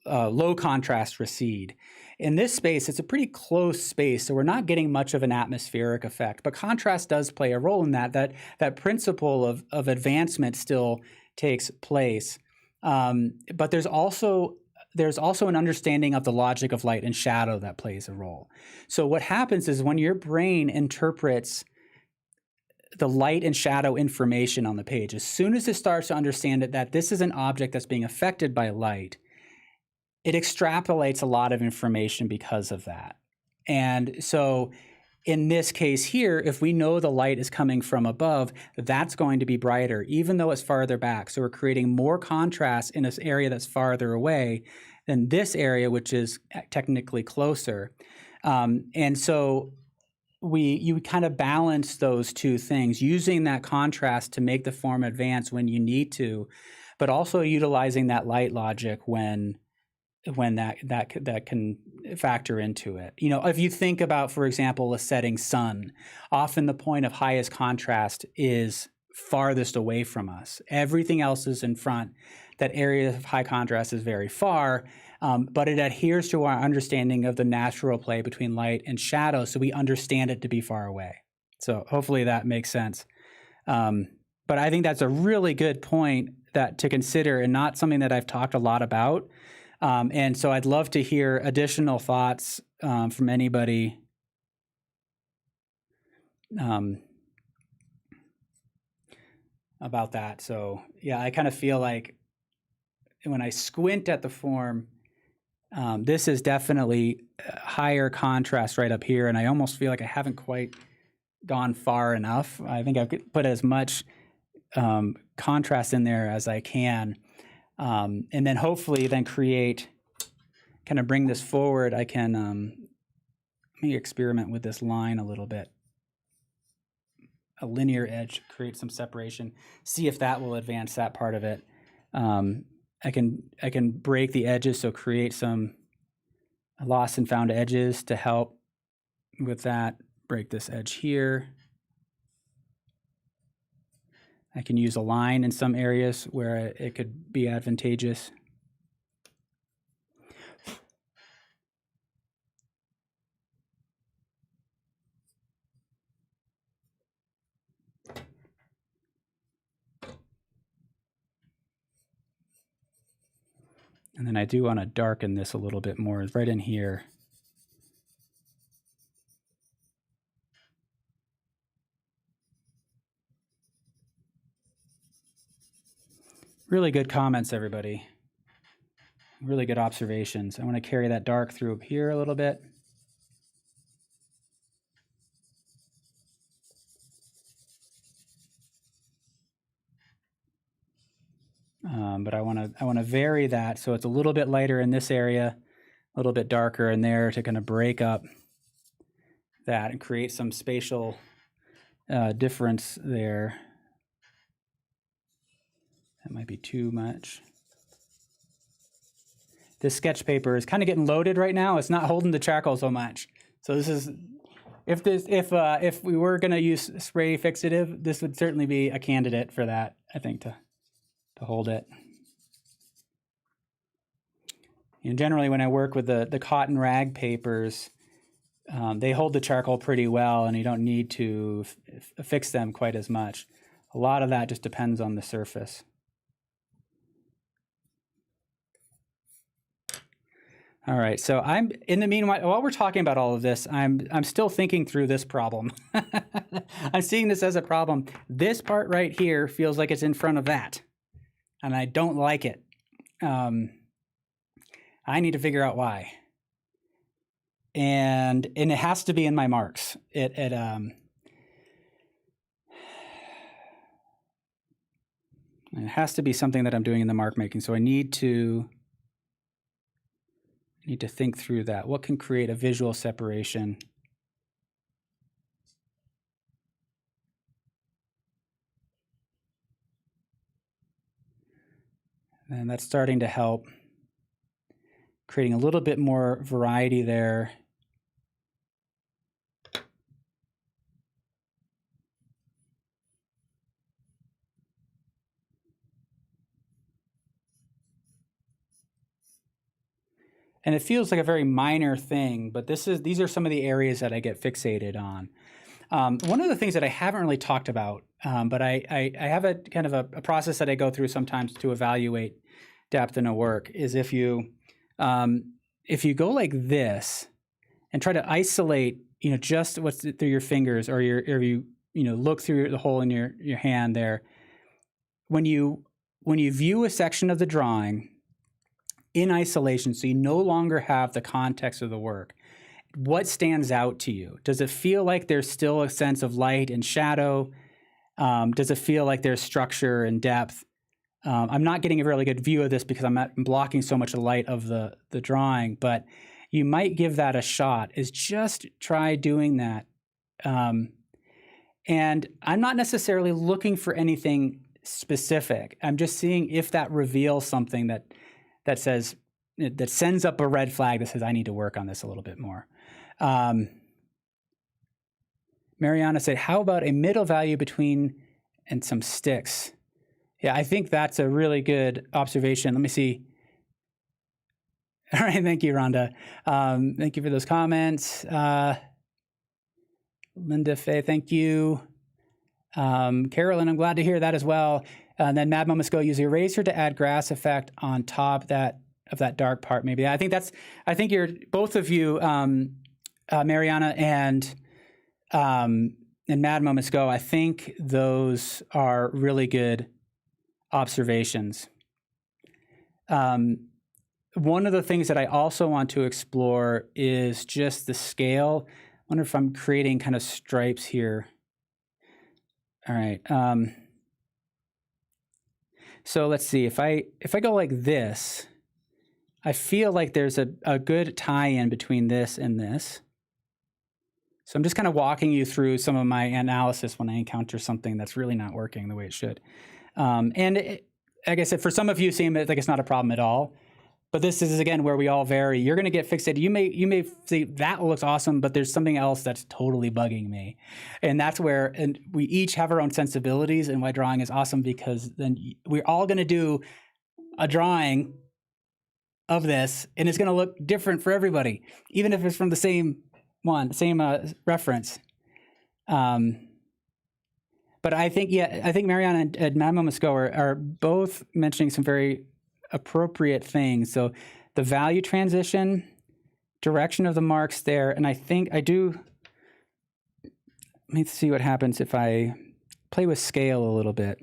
low contrast recede. In this space, it's a pretty close space, so we're not getting much of an atmospheric effect. But contrast does play a role in that. That principle of advancement still takes place. But there's also an understanding of the logic of light and shadow that plays a role. So what happens is when your brain interprets the light and shadow information on the page, as soon as it starts to understand that this is an object that's being affected by light, it extrapolates a lot of information because of that. And so in this case here, if we know the light is coming from above, that's going to be brighter, even though it's farther back. So we're creating more contrast in this area that's farther away than this area, which is technically closer. And so you kind of balance those two things, using that contrast to make the form advance when you need to, but also utilizing that light logic when that can factor into it. You know, if you think about, for example, a setting sun, often the point of highest contrast is farthest away from us. Everything else is in front. That area of high contrast is very far, but it adheres to our understanding of the natural play between light and shadow, so we understand it to be far away. So hopefully that makes sense. But I think that's a really good point to consider, and not something that I've talked a lot about. And so I'd love to hear additional thoughts from anybody about that. So yeah, I kind of feel like when I squint at the form, this is definitely higher contrast right up here, and I almost feel like I haven't quite gone far enough. I think I've put as much contrast in there as I can. And then hopefully then create, kind of bring this forward. I can, let me experiment with this line a little bit. A linear edge, create some separation, see if that will advance that part of it. I can break the edges, so create some lost and found edges to help with that. Break this edge here. I can use a line in some areas where it could be advantageous. And then I do want to darken this a little bit more, right in here. Really good comments, everybody. Really good observations. I want to carry that dark through up here a little bit. But I want to vary that so it's a little bit lighter in this area, a little bit darker in there to kind of break up that and create some spatial difference there. That might be too much. This sketch paper is kind of getting loaded right now. It's not holding the charcoal so much. So this is, if we were going to use spray fixative, this would certainly be a candidate for that, I think, to hold it. And generally, when I work with the cotton rag papers, they hold the charcoal pretty well, and you don't need to fix them quite as much. A lot of that just depends on the surface. All right, so I'm in the meanwhile, while we're talking about all of this, I'm still thinking through this problem. I'm seeing this as a problem. This part right here feels like it's in front of that, and I don't like it. I need to figure out why. And it has to be in my marks. It has to be something that I'm doing in the mark making. So I need to think through that. What can create a visual separation? And that's starting to help, creating a little bit more variety there. And it feels like a very minor thing, but these are some of the areas that I get fixated on. One of the things that I haven't really talked about, but I have a kind of a process that I go through sometimes to evaluate depth in a work, is if you go like this and try to isolate, just what's through your fingers, or you look through the hole in your hand there. When you view a section of the drawing in isolation, so you no longer have the context of the work, what stands out to you? Does it feel like there's still a sense of light and shadow? Does it feel like there's structure and depth? I'm not getting a really good view of this because I'm blocking so much of the light of the drawing, but you might give that a shot, is just try doing that. And I'm not necessarily looking for anything specific. I'm just seeing if that reveals something that sends up a red flag that says, I need to work on this a little bit more. Mariana said, how about a middle value between and some sticks? Yeah, I think that's a really good observation. Let me see. All right, thank you, Rhonda. Thank you for those comments. Linda Faye, thank you. Carolyn, I'm glad to hear that as well. And then Mad Moments Go, use the eraser to add grass effect on top of that dark part. Maybe I think you're both of you, Mariana and Mad Moments Go. I think those are really good observations. One of the things that I also want to explore is just the scale. I wonder if I'm creating kind of stripes here. All right. So let's see, if I go like this, I feel like there's a good tie-in between this and this. So I'm just kind of walking you through some of my analysis when I encounter something that's really not working the way it should. Like I said, for some of you, it seems like it's not a problem at all. But this is, again, where we all vary. You're going to get fixated. You may say, that looks awesome, but there's something else that's totally bugging me. And that's where, and we each have our own sensibilities, and why drawing is awesome, because then we're all going to do a drawing of this, and it's going to look different for everybody, even if it's from the same reference. But I think Mariana and Madame Musco are both mentioning some very appropriate things. So the value transition, direction of the marks there, and let me see what happens if I play with scale a little bit.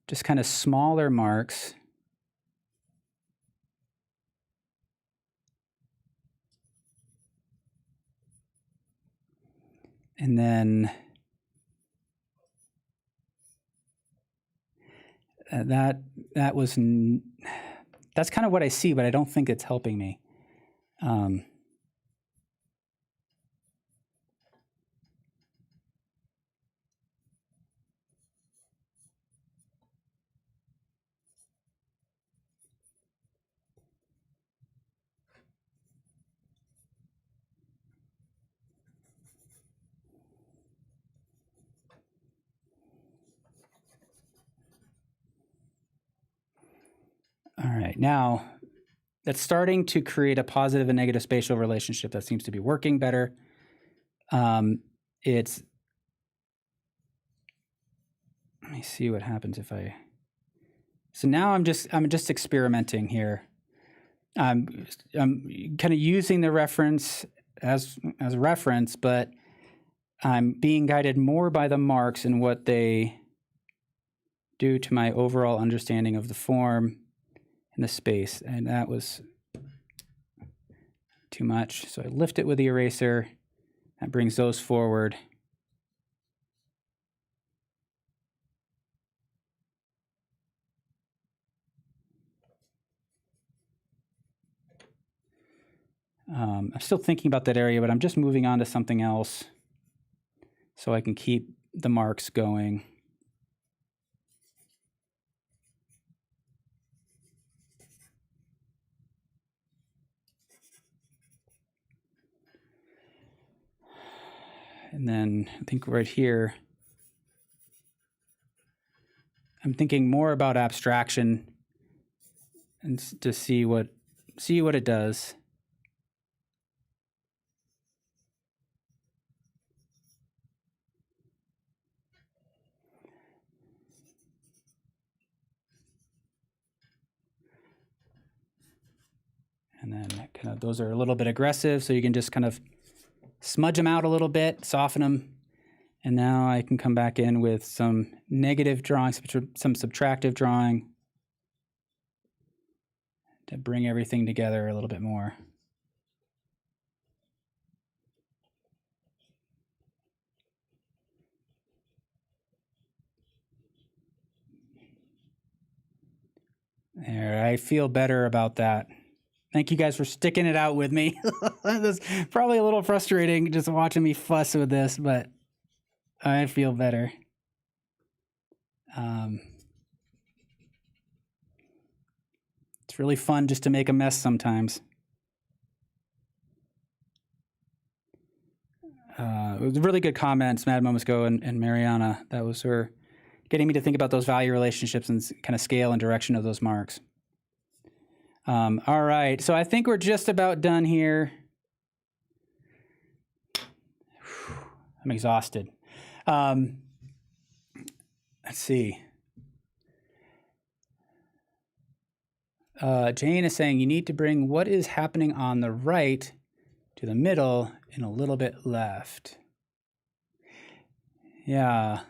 Just kind of smaller marks. And then that's kind of what I see, but I don't think it's helping me. All right, now that's starting to create a positive and negative spatial relationship that seems to be working better. Let me see what happens if I. So now I'm just experimenting here. I'm kind of using the reference as a reference, but I'm being guided more by the marks and what they do to my overall understanding of the form and the space. And that was too much. So I lift it with the eraser. That brings those forward. I'm still thinking about that area, but I'm just moving on to something else so I can keep the marks going. And then I think right here, I'm thinking more about abstraction and to see what it does. And then kind of those are a little bit aggressive, so you can just kind of smudge them out a little bit, soften them. And now I can come back in with some negative drawing, some subtractive drawing to bring everything together a little bit more. There, I feel better about that. Thank you guys for sticking it out with me. It's probably a little frustrating just watching me fuss with this, but I feel better. It's really fun just to make a mess sometimes. It was really good comments, Madame Musco and Mariana. That was her getting me to think about those value relationships and kind of scale and direction of those marks. All right, so I think we're just about done here. I'm exhausted. Let's see. Jane is saying you need to bring what is happening on the right to the middle and a little bit left. Yeah.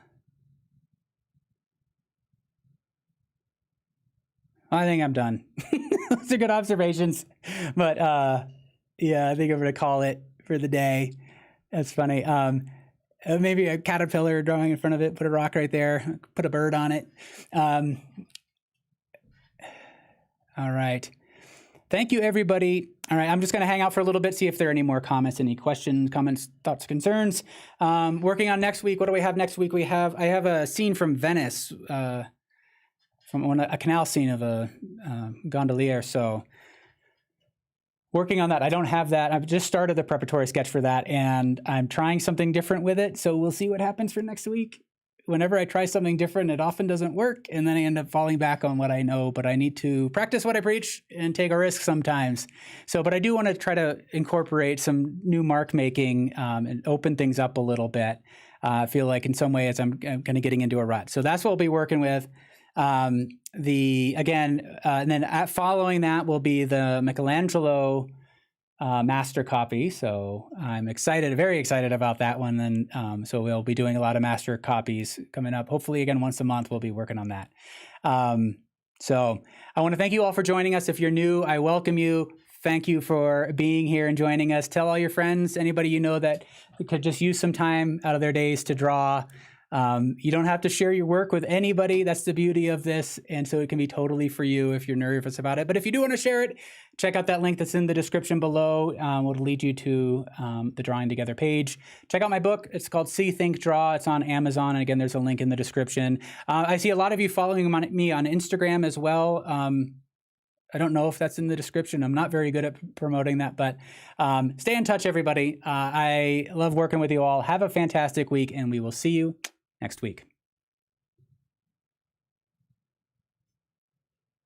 I think I'm done. Those are good observations. But yeah, I think I'm going to call it for the day. That's funny. maybe a caterpillar drawing in front of it, put a rock right there, put a bird on it. All right. Thank you, everybody. All right, I'm just going to hang out for a little bit, see if there are any more comments, any questions, comments, thoughts, concerns. Working on next week. What do we have next week? I have a scene from Venice, from a canal scene of a gondolier. So working on that. I don't have that. I've just started the preparatory sketch for that, and I'm trying something different with it. So we'll see what happens for next week. Whenever I try something different, it often doesn't work, and then I end up falling back on what I know, but I need to practice what I preach and take a risk sometimes. So, but I do want to try to incorporate some new mark making and open things up a little bit. I feel like in some ways I'm kind of getting into a rut. So that's what we'll be working with. And then following that will be the Michelangelo master copy. So I'm very excited about that one. And so we'll be doing a lot of master copies coming up. Hopefully, again, once a month, we'll be working on that. So I want to thank you all for joining us. If you're new, I welcome you. Thank you for being here and joining us. Tell all your friends, anybody you know that could just use some time out of their days to draw. You don't have to share your work with anybody. That's the beauty of this. And so it can be totally for you if you're nervous about it. But if you do want to share it, check out that link that's in the description below. It'll lead you to the Drawing Together page. Check out my book. It's called See, Think, Draw. It's on Amazon. And again, there's a link in the description. I see a lot of you following me on Instagram as well. I don't know if that's in the description. I'm not very good at promoting that, but stay in touch, everybody. I love working with you all. Have a fantastic week, and we will see you next week.